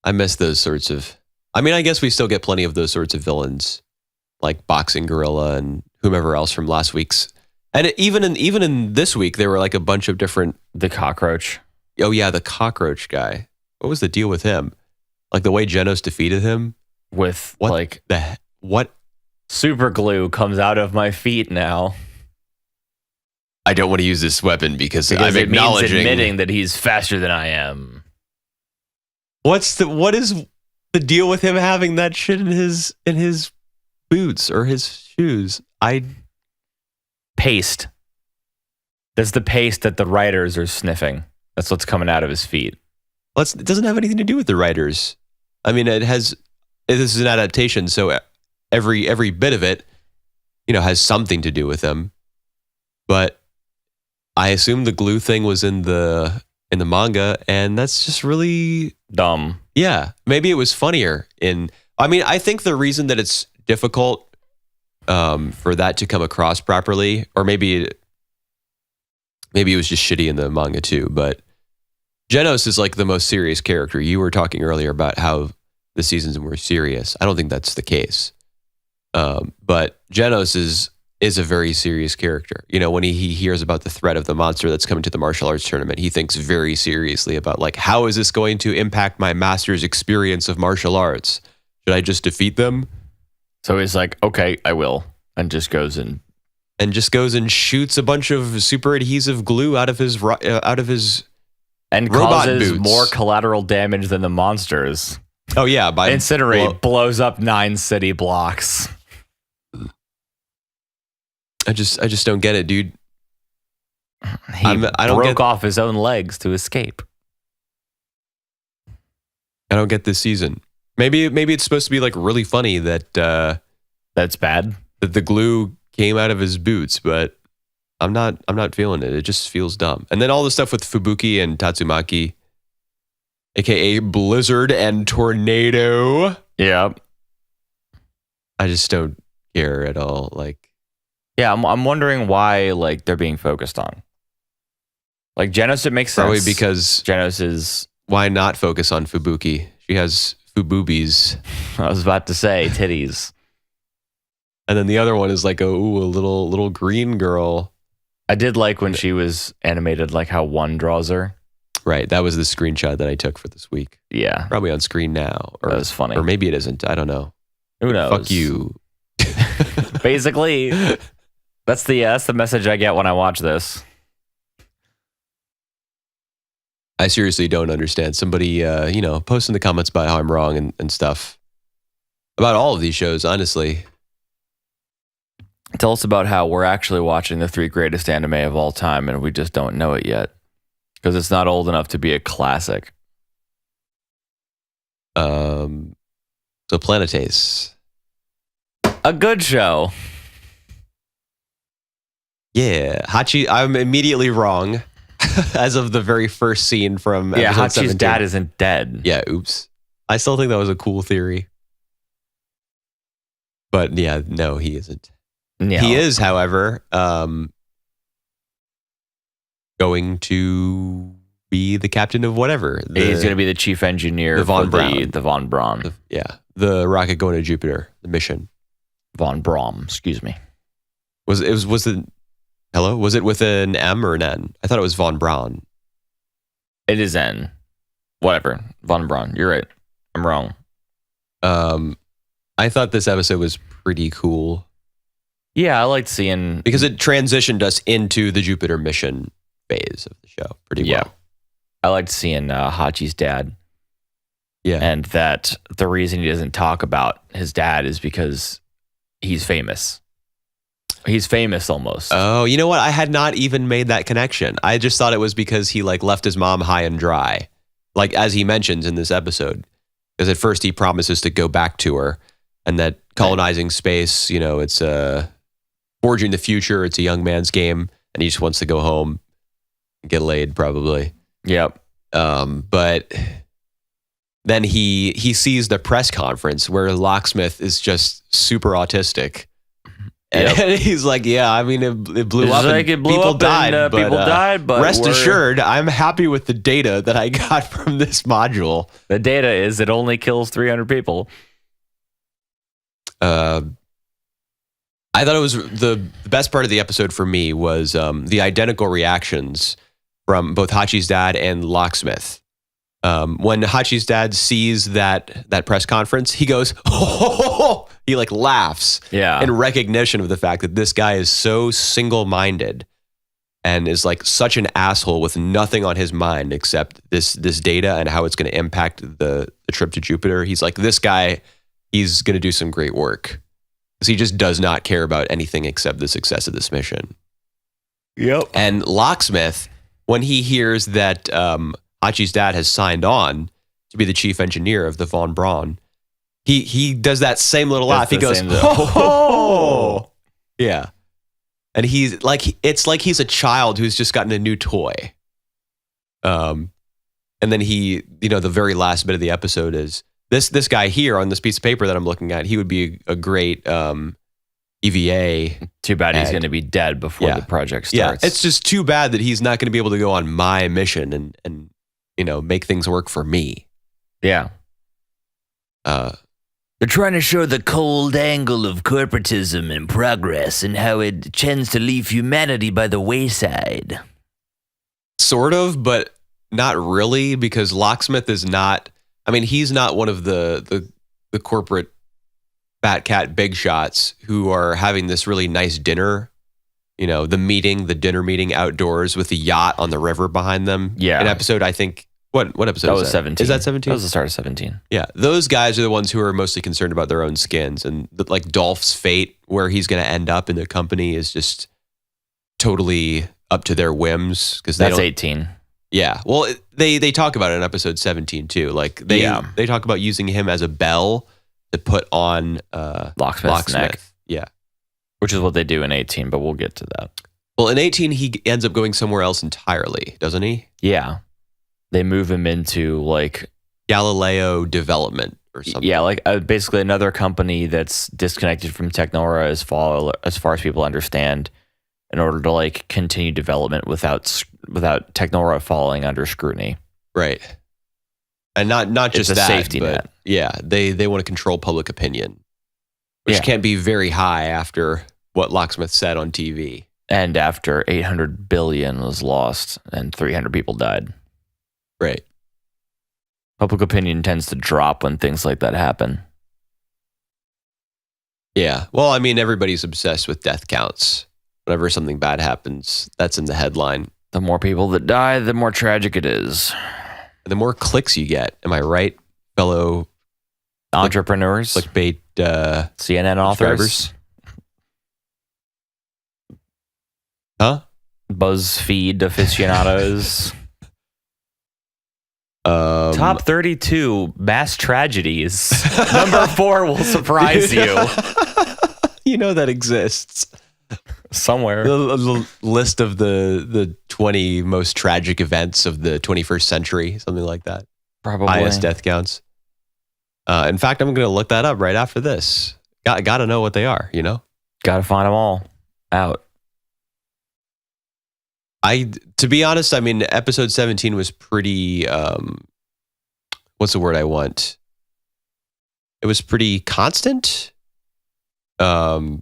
I miss those sorts of... I mean, I guess we still get plenty of those sorts of villains, like Boxing Gorilla and whomever else from last week's. And even in this week, there were like a bunch of different... The cockroach. Oh, yeah, the cockroach guy. What was the deal with him? Like the way Genos defeated him? With what? Super glue comes out of my feet now. I don't want to use this weapon because I'm acknowledging... means admitting that he's faster than I am. What is the deal with him having that shit in his boots or his shoes? Paste. That's the paste that the writers are sniffing. That's what's coming out of his feet. Well, it doesn't have anything to do with the writers. I mean, this is an adaptation, so every bit of it, has something to do with them. But I assume the glue thing was in the manga, and that's just really dumb. Yeah, maybe it was funnier I think the reason that it's difficult for that to come across properly, or maybe it was just shitty in the manga too, but Genos is like the most serious character. You were talking earlier about how the seasons were serious. I don't think that's the case. But Genos is a very serious character. When he hears about the threat of the monster that's coming to the martial arts tournament, he thinks very seriously about like, how is this going to impact my master's experience of martial arts? Should I just defeat them? So he's like, okay, I will. And just goes and shoots a bunch of super adhesive glue out of his and robot causes boots. More collateral damage than the monsters. Oh yeah, by Incinerate blows up 9 city blocks. I just don't get it, dude. He broke off his own legs to escape. I don't get this season. Maybe it's supposed to be like really funny that that's bad. That the glue came out of his boots, but I'm not feeling it. It just feels dumb. And then all the stuff with Fubuki and Tatsumaki, aka Blizzard and Tornado. Yeah. I just don't care at all. Like, yeah, I'm wondering why like they're being focused on. Like Genos, it makes sense. Probably because Genos is... Why not focus on Fubuki? She has Fuboobies. I was about to say titties. And then the other one is like a little green girl. I did like when she was animated, like how one draws her. Right, that was the screenshot that I took for this week. Yeah, probably on screen now. Or, that was funny. Or maybe it isn't. I don't know. Who knows? Fuck you. Basically, that's the message I get when I watch this. I seriously don't understand. Somebody, post in the comments about how I'm wrong and stuff about all of these shows, honestly. Tell us about how we're actually watching the 3 greatest anime of all time and we just don't know it yet because it's not old enough to be a classic. So Planetes. A good show. Yeah. Hachi, I'm immediately wrong. As of the very first scene from episode Hachi's 17. dad isn't dead. Yeah, oops. I still think that was a cool theory. But yeah, no, he isn't. No. He is, however, going to be the captain of whatever. He's going to be the chief engineer the Von for Braun. the Von Braun. The rocket going to Jupiter, the mission. Von Braun, excuse me. Was it with an M or an N? I thought it was Von Braun. It is N. Whatever. Von Braun. You're right. I'm wrong. I thought this episode was pretty cool. Yeah, I liked seeing... Because it transitioned us into the Jupiter mission phase of the show pretty well. I liked seeing Hachi's dad. Yeah. And that the reason he doesn't talk about his dad is because he's famous. He's famous almost. Oh, you know what? I had not even made that connection. I just thought it was because he left his mom high and dry. As he mentions in this episode. Because at first he promises to go back to her, and that colonizing space, it's forging the future. It's a young man's game, and he just wants to go home and get laid, probably. Yep. But then he sees the press conference where Locksmith is just super autistic. And he's like, yeah, I mean, it blew up and people died. But rest assured, I'm happy with the data that I got from this module. The data is it only kills 300 people. I thought it was the best part of the episode for me was the identical reactions from both Hachi's dad and Locksmith. When Hachi's dad sees that press conference, he goes, oh, he laughs in recognition of the fact that this guy is so single-minded and is such an asshole with nothing on his mind except this data and how it's going to impact the trip to Jupiter. He's like, this guy, he's going to do some great work because he just does not care about anything except the success of this mission. Yep. And Locksmith, when he hears that Hachi's dad has signed on to be the chief engineer of the Von Braun, he does that same little laugh. He goes, oh, yeah. And he's it's like he's a child who's just gotten a new toy. And then the very last bit of the episode is this guy here on this piece of paper that I'm looking at. He would be a great EVA. Too bad he's going to be dead before the project starts. Yeah, it's just too bad that he's not going to be able to go on my mission and make things work for me. Yeah. They're trying to show the cold angle of corporatism and progress and how it tends to leave humanity by the wayside. Sort of, but not really, because Locksmith is not, he's not one of the corporate fat cat big shots who are having this really nice dinner, the dinner meeting outdoors with the yacht on the river behind them. Yeah. An episode, I think, what episode that was that? 17. Is that 17? That was the start of 17. Yeah. Those guys are the ones who are mostly concerned about their own skins, and Dolph's fate, where he's going to end up in the company, is just totally up to their whims. Because that's 18. Yeah. Well, they talk about it in episode 17 too. They talk about using him as a bell to put on Locksmith's neck. Yeah. Which is what they do in 18, but we'll get to that. Well, in 18, he ends up going somewhere else entirely, doesn't he? Yeah. They move him into Galileo Development or something. Yeah, basically another company that's disconnected from Technora as far as people understand, in order to continue development without Technora falling under scrutiny. Right. And not just it's a that, safety but net. Yeah, they want to control public opinion, which can't be very high after what Locksmith said on TV. And after 800 billion was lost and 300 people died. Right. Public opinion tends to drop when things like that happen. Yeah. Well, everybody's obsessed with death counts. Whenever something bad happens, that's in the headline. The more people that die, the more tragic it is. And the more clicks you get. Am I right, fellow entrepreneurs? Clickbait CNN authors? Huh? BuzzFeed aficionados? Top 32 mass tragedies. Number 4 will surprise you. That exists. Somewhere. The list of the 20 most tragic events of the 21st century, something like that. Probably. Highest death counts. In fact, I'm going to look that up right after this. Got to know what they are, Got to find them all out. To be honest, I mean, episode 17 was pretty, what's the word I want? It was pretty constant. I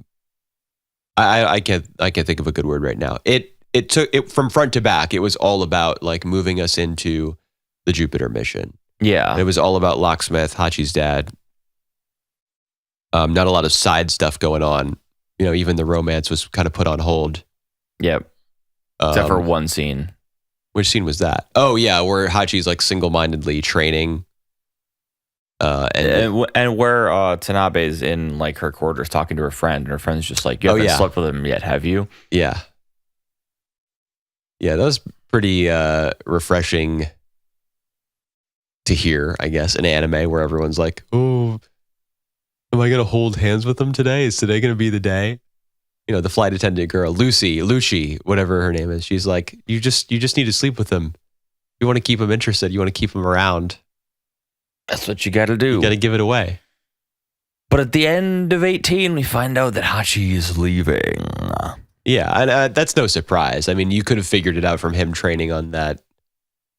can't think of a good word right now. It took it from front to back. It was all about like moving us into the Jupiter mission. Yeah. It was all about Locksmith, Hachi's dad. Not a lot of side stuff going on. You know, even the romance was kind of put on hold. Yep. Except for one scene. Which scene was that? Oh yeah, where Hachi's like single-mindedly training. And where Tanabe's in like her quarters talking to her friend, and her friend's just like, "You haven't slept with him yet, have you?" Yeah. Yeah, that was pretty refreshing to hear, I guess, an anime where everyone's like, "Oh, am I gonna hold hands with them today? Is today gonna be the day?" You know, the flight attendant girl, Lucy, whatever her name is. She's like, you just need to sleep with them. You want to keep them interested. You want to keep them around. That's what you got to do. You got to give it away. But at the end of 18, we find out that Hachi is leaving. Yeah, and that's no surprise. I mean, you could have figured it out from him training on that.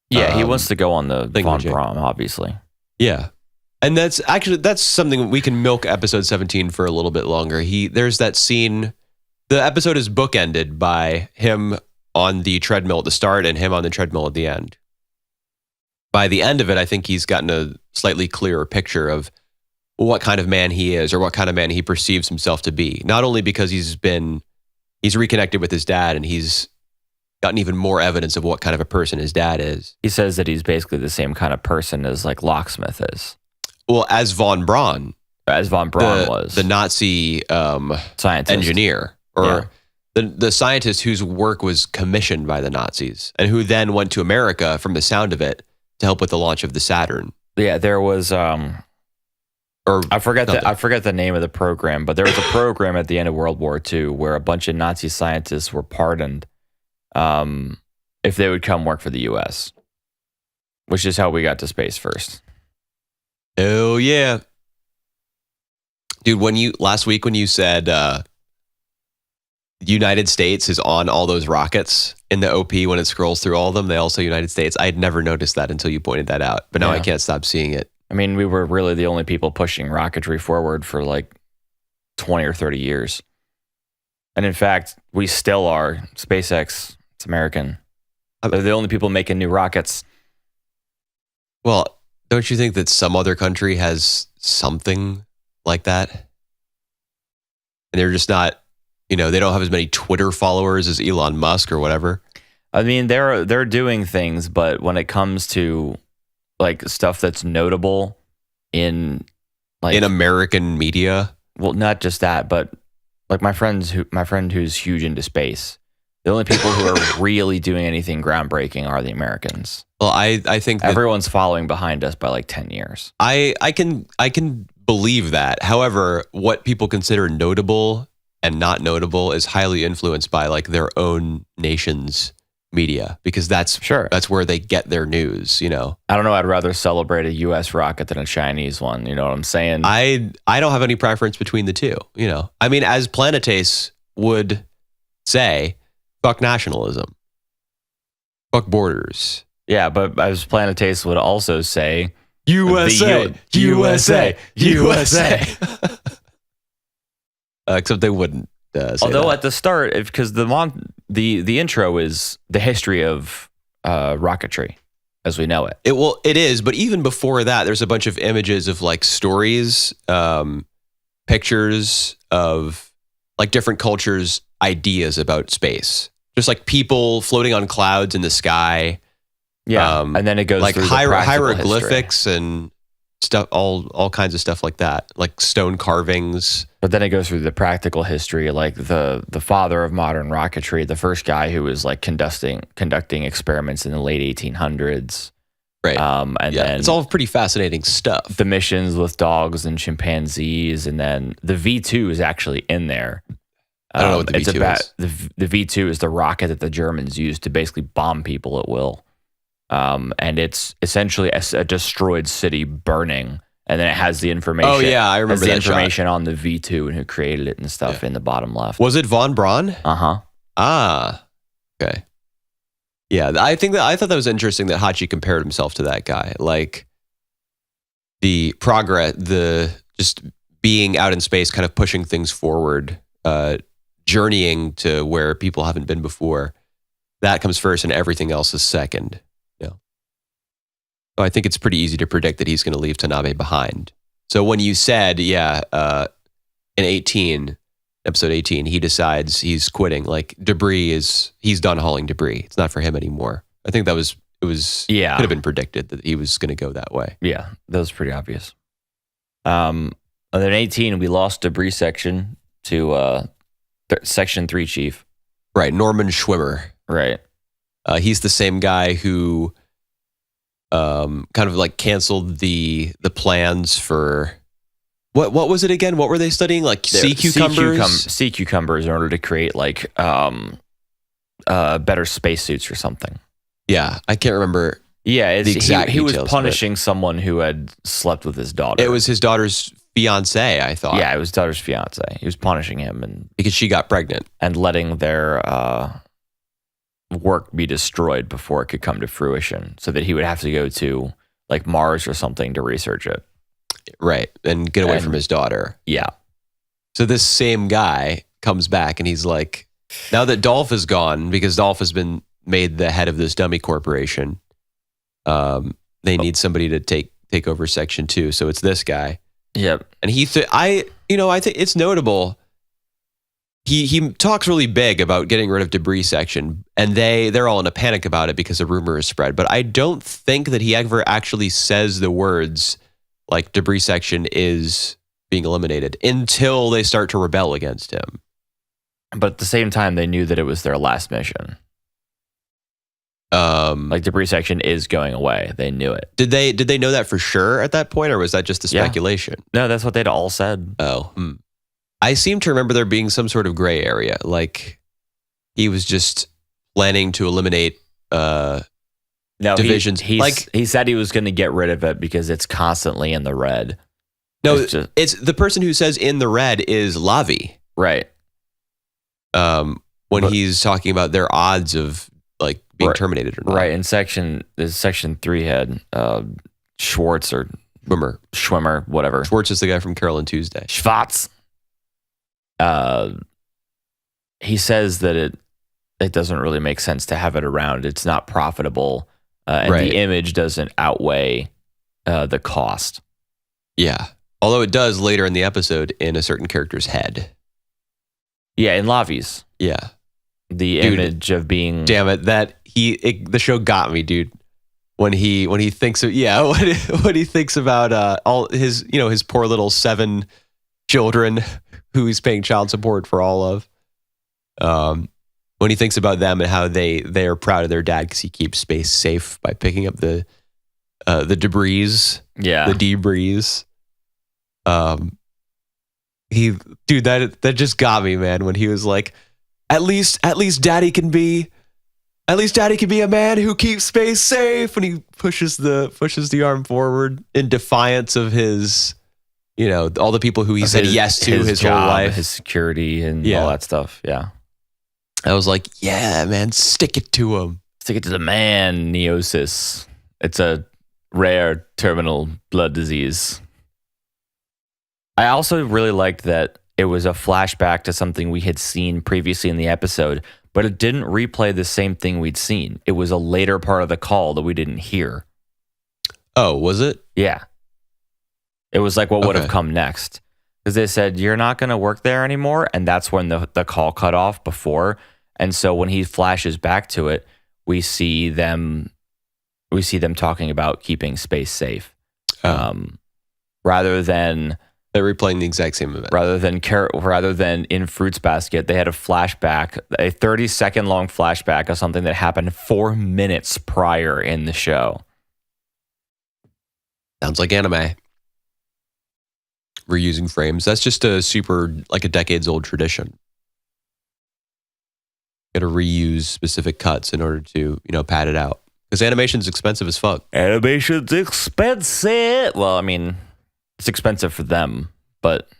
Yeah, he wants to go on the Von Braun, obviously. Yeah. And that's something we can milk episode 17 for a little bit longer. There's that scene. The episode is bookended by him on the treadmill at the start and him on the treadmill at the end. By the end of it, I think he's gotten a slightly clearer picture of what kind of man he is or what kind of man he perceives himself to be. Not only because he's reconnected with his dad and he's gotten even more evidence of what kind of a person his dad is. He says that he's basically the same kind of person as like Locksmith is. Well, as Von Braun. As Von Braun was. The Nazi scientist. Engineer. Or the scientist whose work was commissioned by the Nazis and who then went to America, from the sound of it, to help with the launch of the Saturn. Yeah, there was I forget the name of the program, but there was a program at the end of World War II where a bunch of Nazi scientists were pardoned if they would come work for the US, which is how we got to space first. Oh yeah. Dude, last week when you said United States is on all those rockets in the OP when it scrolls through all of them, they all say United States. I had never noticed that until you pointed that out, but now I can't stop seeing it. I mean, we were really the only people pushing rocketry forward for like 20 or 30 years. And in fact, we still are. SpaceX, it's American. They're the only people making new rockets. Well, don't you think that some other country has something like that? And they're just not, they don't have as many Twitter followers as Elon Musk or whatever. I mean, they're doing things, but when it comes to like stuff that's notable in American media, well, not just that, but like my friend who's huge into space, the only people who are really doing anything groundbreaking are the Americans. Well, I think that everyone's following behind us by like 10 years. I can believe that. However, what people consider notable and not notable is highly influenced by like their own nation's media, because that's where they get their news. I don't know. I'd rather celebrate a U.S. rocket than a Chinese one. You know what I'm saying? I don't have any preference between the two. I mean, as Planetace would say, fuck nationalism, fuck borders. Yeah, but as Planetace would also say, USA. Except they wouldn't. Although that. At the start, because the intro is the history of rocketry as we know it. It is, but even before that, there's a bunch of images of like stories, pictures of like different cultures' ideas about space, just like people floating on clouds in the sky. Yeah, and then it goes like through hieroglyphics and stuff, all kinds of stuff like that, like stone carvings. But then it goes through the practical history, like the father of modern rocketry, the first guy who was like conducting experiments in the late 1800s. Right. And then it's all pretty fascinating stuff. The missions with dogs and chimpanzees, and then the V2 is actually in there. I don't know what the V2 is. The V2 is the rocket that the Germans used to basically bomb people at will. And it's essentially a destroyed city burning, and then it has the information. Oh yeah, I remember the that information shot. on the V2 and who created it and stuff in the bottom left. Was it Von Braun? Uh-huh. Ah, okay. Yeah, I thought that was interesting that Hachi compared himself to that guy. Like the progress, the just being out in space, kind of pushing things forward, journeying to where people haven't been before. That comes first, and everything else is second. So I think it's pretty easy to predict that he's going to leave Tanabe behind. So when you said, in episode 18, he decides he's quitting. Like he's done hauling debris. It's not for him anymore. I think could have been predicted that he was going to go that way. Yeah, that was pretty obvious. And then 18, we lost debris section to section 3 chief. Right, Norman Schwimmer. Right. He's the same guy who kind of like canceled the plans for what was it again? What were they studying? Like sea cucumbers? Sea cucumbers in order to create like better spacesuits or something. Yeah, I can't remember. Yeah, the exact he was details, punishing someone who had slept with his daughter. It was his daughter's fiance, I thought. Yeah, it was daughter's fiance. He was punishing him because she got pregnant and letting their work be destroyed before it could come to fruition, so that he would have to go to like Mars or something to research it. Right, and get away from his daughter. Yeah. So this same guy comes back and he's like, now that Dolph is gone, because Dolph has been made the head of this dummy corporation, they need somebody to take over Section 2. So it's this guy. Yep. And I think it's notable. He talks really big about getting rid of debris section, and they're all in a panic about it because a rumor is spread. But I don't think that he ever actually says the words like debris section is being eliminated until they start to rebel against him. But at the same time, they knew that it was their last mission. Like debris section is going away. They knew it. Did they know that for sure at that point, or was that just a speculation? No, that's what they'd all said. Oh, I seem to remember there being some sort of gray area. Like he was just planning to eliminate divisions. He said he was going to get rid of it because it's constantly in the red. No, it's the person who says in the red is Lavi. Right. When he's talking about their odds of like being terminated or not. Right. In section 3 had Schwartz or Schwimmer, whatever. Schwartz is the guy from Carole Tuesday. Schwartz. He says that it doesn't really make sense to have it around. It's not profitable, and the image doesn't outweigh the cost. Yeah. Although it does later in the episode in a certain character's head. Yeah, in Lavi's. Yeah. The image of being... Damn it, the show got me, dude. When he thinks of... Yeah, when he thinks about all his poor little 7 children who he's paying child support for all of. When he thinks about them and how they are proud of their dad because he keeps space safe by picking up the debris. Yeah. The debris. That just got me, man, when he was like, at least daddy can be a man who keeps space safe, when he pushes the arm forward in defiance of his, all the people who he said yes to his job, whole life, his security and all that stuff. Yeah. I was like, yeah, man, stick it to him. Stick it to the man, neosis. It's a rare terminal blood disease. I also really liked that it was a flashback to something we had seen previously in the episode, but it didn't replay the same thing we'd seen. It was a later part of the call that we didn't hear. Oh, was it? Yeah. It was like what would have come next. Because they said, you're not going to work there anymore. And that's when the call cut off before. And so when he flashes back to it, we see them talking about keeping space safe. Rather than... They're replaying the exact same event. Rather than in Fruits Basket, they had a flashback, a 30-second long flashback of something that happened 4 minutes prior in the show. Sounds like anime. Reusing frames. That's just a decades old tradition. Got to reuse specific cuts in order to, pad it out. Because animation's expensive as fuck. Animation's expensive. Well, I mean, it's expensive for them, but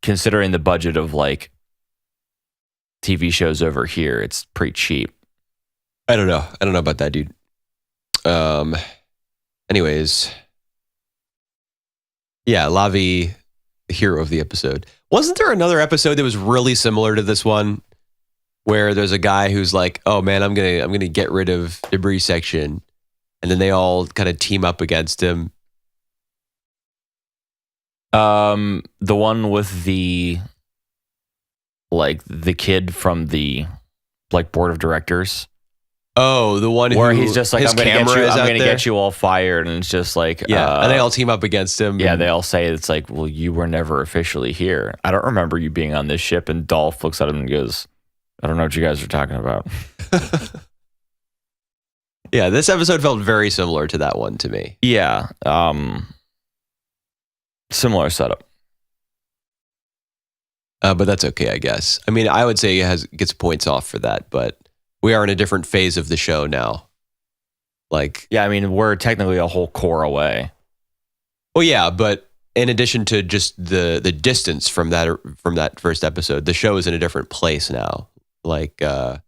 considering the budget of like TV shows over here, it's pretty cheap. I don't know. I don't know about that, dude. Anyways, yeah, Lavi, the hero of the episode. Wasn't there another episode that was really similar to this one, where there's a guy who's like, "Oh man, I'm gonna get rid of debris section," and then they all kind of team up against him. The one with the kid from the board of directors. Oh, the one where who he's just like, his I'm gonna camera get you all fired, and it's just like, and they all team up against him. Yeah, they all say it's like, well, you were never officially here. I don't remember you being on this ship. And Dolph looks at him and goes, I don't know what you guys are talking about. Yeah, this episode felt very similar to that one to me. Yeah, similar setup. But that's okay, I guess. I mean, I would say it gets points off for that, but we are in a different phase of the show now. Yeah, I mean, we're technically a whole core away. Well, yeah, but in addition to just the distance from that first episode, the show is in a different place now. Hachi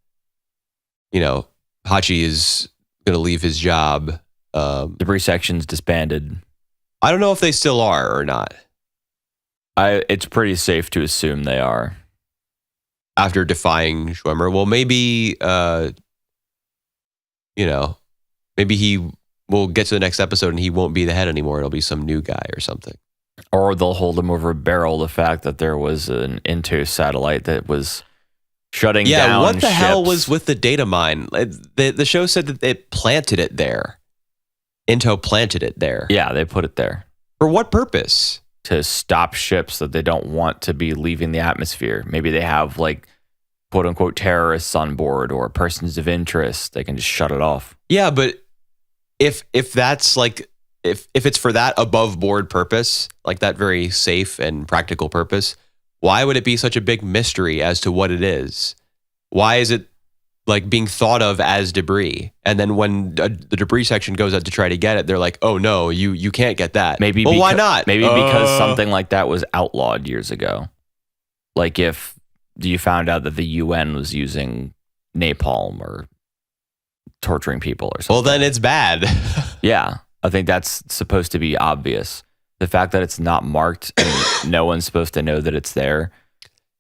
is going to leave his job. Debris section's disbanded. I don't know if they still are or not. It's pretty safe to assume they are. After defying Schwimmer. Well, maybe, maybe he will get to the next episode and he won't be the head anymore. It'll be some new guy or something. Or they'll hold him over a barrel the fact that there was an INTO satellite that was shutting down Yeah, what the ships. hell was with the data mine? The show said that it planted it there. INTO planted it there. Yeah, they put it there. For what purpose? To stop ships that they don't want to be leaving the atmosphere. Maybe they have quote unquote terrorists on board or persons of interest. They can just shut it off. Yeah, but if that's if it's for that above board purpose, like that very safe and practical purpose, why would it be such a big mystery as to what it is? Why is it being thought of as debris? And then when the debris section goes out to try to get it, they're like, oh no, you can't get that. Maybe why not? Maybe because something like that was outlawed years ago. Like if you found out that the UN was using napalm or torturing people or something. Well, then it's bad. Yeah, I think that's supposed to be obvious. The fact that it's not marked and no one's supposed to know that it's there.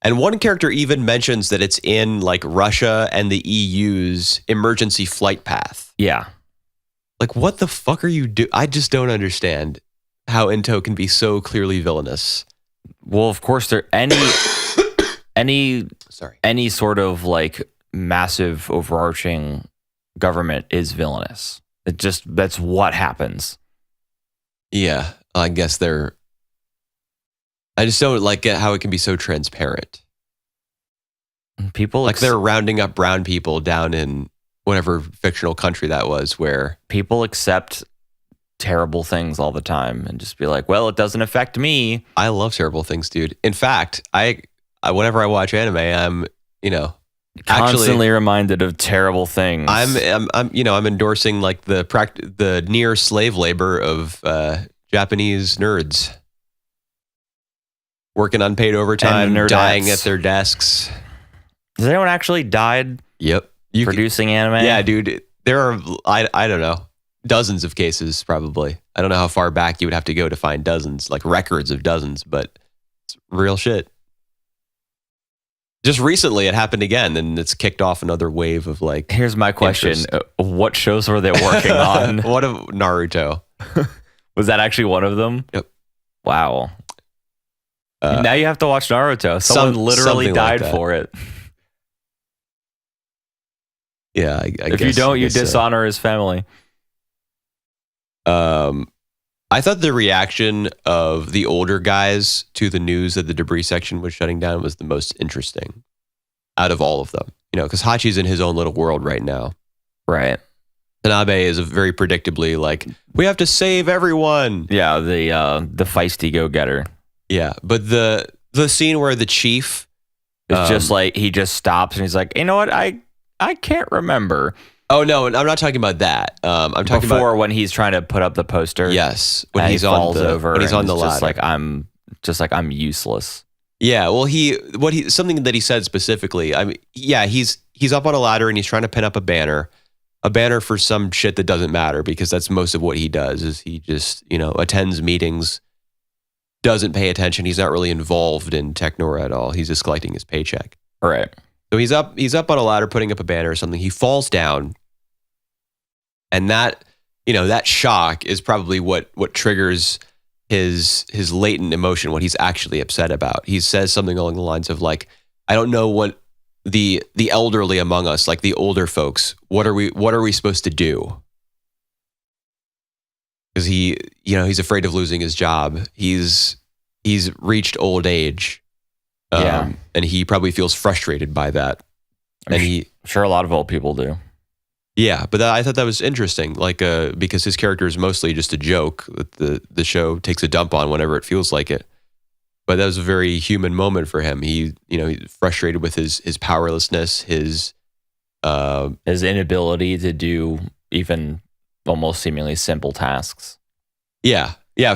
And one character even mentions that it's in Russia and the EU's emergency flight path. Yeah. What the fuck are you doing? I just don't understand how INTO can be so clearly villainous. Well, of course, any sort of massive overarching government is villainous. That's what happens. Yeah, I guess I just don't like how it can be so transparent. People they're rounding up brown people down in whatever fictional country that was, where people accept terrible things all the time and just be like, well, it doesn't affect me. I love terrible things, dude. In fact, I whenever I watch anime, I'm constantly reminded of terrible things. I'm endorsing the near slave labor of Japanese nerds. Working unpaid overtime, dying at their desks. Has anyone actually died? Yep. Producing anime? Yeah, dude. There are, I don't know, dozens of cases probably. I don't know how far back you would have to go to find dozens, records of dozens, but it's real shit. Just recently it happened again, and it's kicked off another wave of Here's my question. What shows were they working on? What of Naruto? Was that actually one of them? Yep. Wow. Now you have to watch Naruto. Someone literally died for it. Yeah, I if guess, you don't, you dishonor his family. I thought the reaction of the older guys to the news that the debris section was shutting down was the most interesting out of all of them. Because Hachi's in his own little world right now. Right. Tanabe is very predictably we have to save everyone. Yeah, the feisty go-getter. Yeah, but the scene where the chief is just he just stops and he's like, you know what, I can't remember. Oh no, I'm not talking about that. I'm talking before about when he's trying to put up the poster. Yes, when he's on the ladder. I'm useless. Yeah, well, something that he said specifically. He's up on a ladder and he's trying to pin up a banner, a banner for some shit that doesn't matter, because that's most of what he does. Is he just attends meetings, doesn't pay attention. He's not really involved in Technora at all. He's just collecting his paycheck. Right. So he's up on a ladder putting up a banner or something. He falls down, and that shock is probably what triggers his latent emotion, what he's actually upset about. He says something along the lines of like, I don't know what the elderly among us, like the older folks, what are we supposed to do? Because he's afraid of losing his job. He's reached old age. And he probably feels frustrated by that. I'm sure a lot of old people do. Yeah, but I thought that was interesting, like because his character is mostly just a joke that the show takes a dump on whenever it feels like it. But that was a very human moment for him. He's frustrated with his powerlessness, his inability to do even almost seemingly simple tasks. Yeah,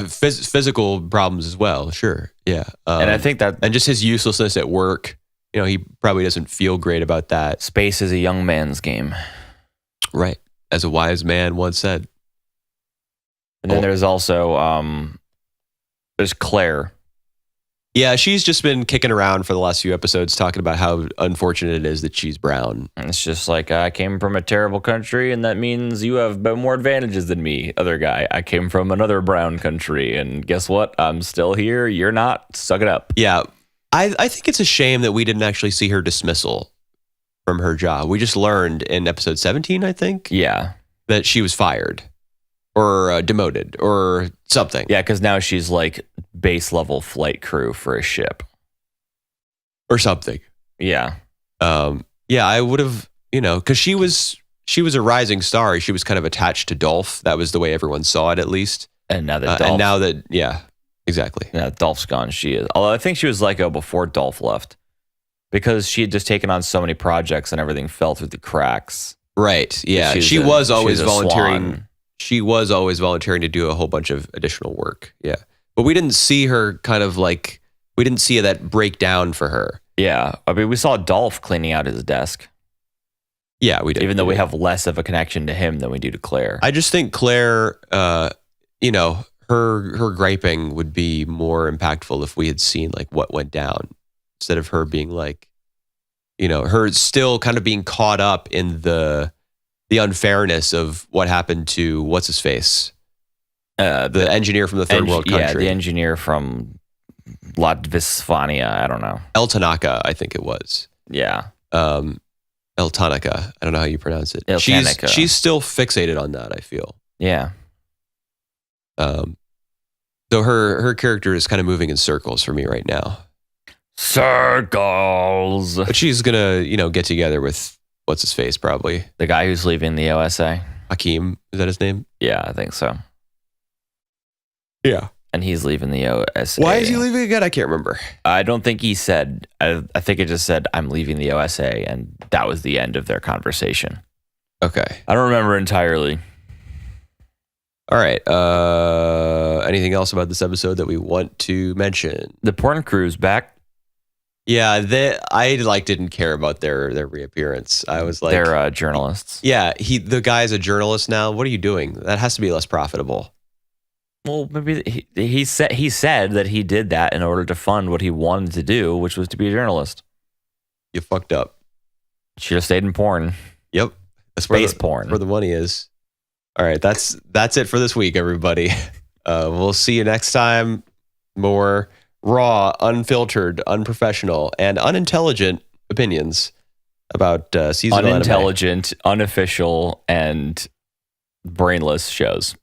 physical problems as well. Sure, yeah, and I think that, and just his uselessness at work. He probably doesn't feel great about that. Space is a young man's game. Right, as a wise man once said. And then there's also there's Claire. Yeah, she's just been kicking around for the last few episodes talking about how unfortunate it is that she's brown. And it's just like, I came from a terrible country, and that means you have more advantages than me, other guy. I came from another brown country, and guess what? I'm still here. You're not. Suck it up. Yeah, I think it's a shame that we didn't actually see her dismissal from her job. We just learned in episode 17, I think. Yeah. That she was fired or demoted or something. Yeah, because now she's like base level flight crew for a ship. Or something. Yeah. Yeah, I would have, because she was a rising star. She was kind of attached to Dolph. That was the way everyone saw it, at least. And now that yeah, exactly. Now Dolph's gone, she is. Although I think she was let go before Dolph left, because she had just taken on so many projects and everything fell through the cracks. Right. Yeah. She was always volunteering. She was always volunteering to do a whole bunch of additional work. Yeah. But we didn't see her we didn't see that breakdown for her. Yeah. I mean, we saw Dolph cleaning out his desk. Yeah, we did. Even though we have less of a connection to him than we do to Claire. I just think Claire, her griping would be more impactful if we had seen like what went down, instead of her being like, her still kind of being caught up in the unfairness of what happened to what's his face, the engineer from the third world country. Yeah, the engineer from Latvia. I don't know. El Tanaka, I think it was. Yeah. El Tanaka. I don't know how you pronounce it. Tanaka. She's still fixated on that, I feel. Yeah. So her character is kind of moving in circles for me right now. Circles. But she's gonna, get together with what's his face, probably the guy who's leaving the OSA. Hakeem, is that his name? Yeah, I think so. Yeah. And he's leaving the OSA. Why is he leaving again? I can't remember. I don't think he said. I think it just said, I'm leaving the OSA, and that was the end of their conversation. Okay. I don't remember entirely. All right. Anything else about this episode that we want to mention? The porn crew's back. Yeah, I didn't care about their reappearance. I was like, they're journalists. Yeah, the guy's a journalist now. What are you doing? That has to be less profitable. Well, maybe he said that he did that in order to fund what he wanted to do, which was to be a journalist. You fucked up. Should have stayed in porn. Yep, that's space porn. Where the money is. All right, that's it for this week, everybody. We'll see you next time. More raw, unfiltered, unprofessional, and unintelligent opinions about seasonal unintelligent, unofficial, and brainless shows.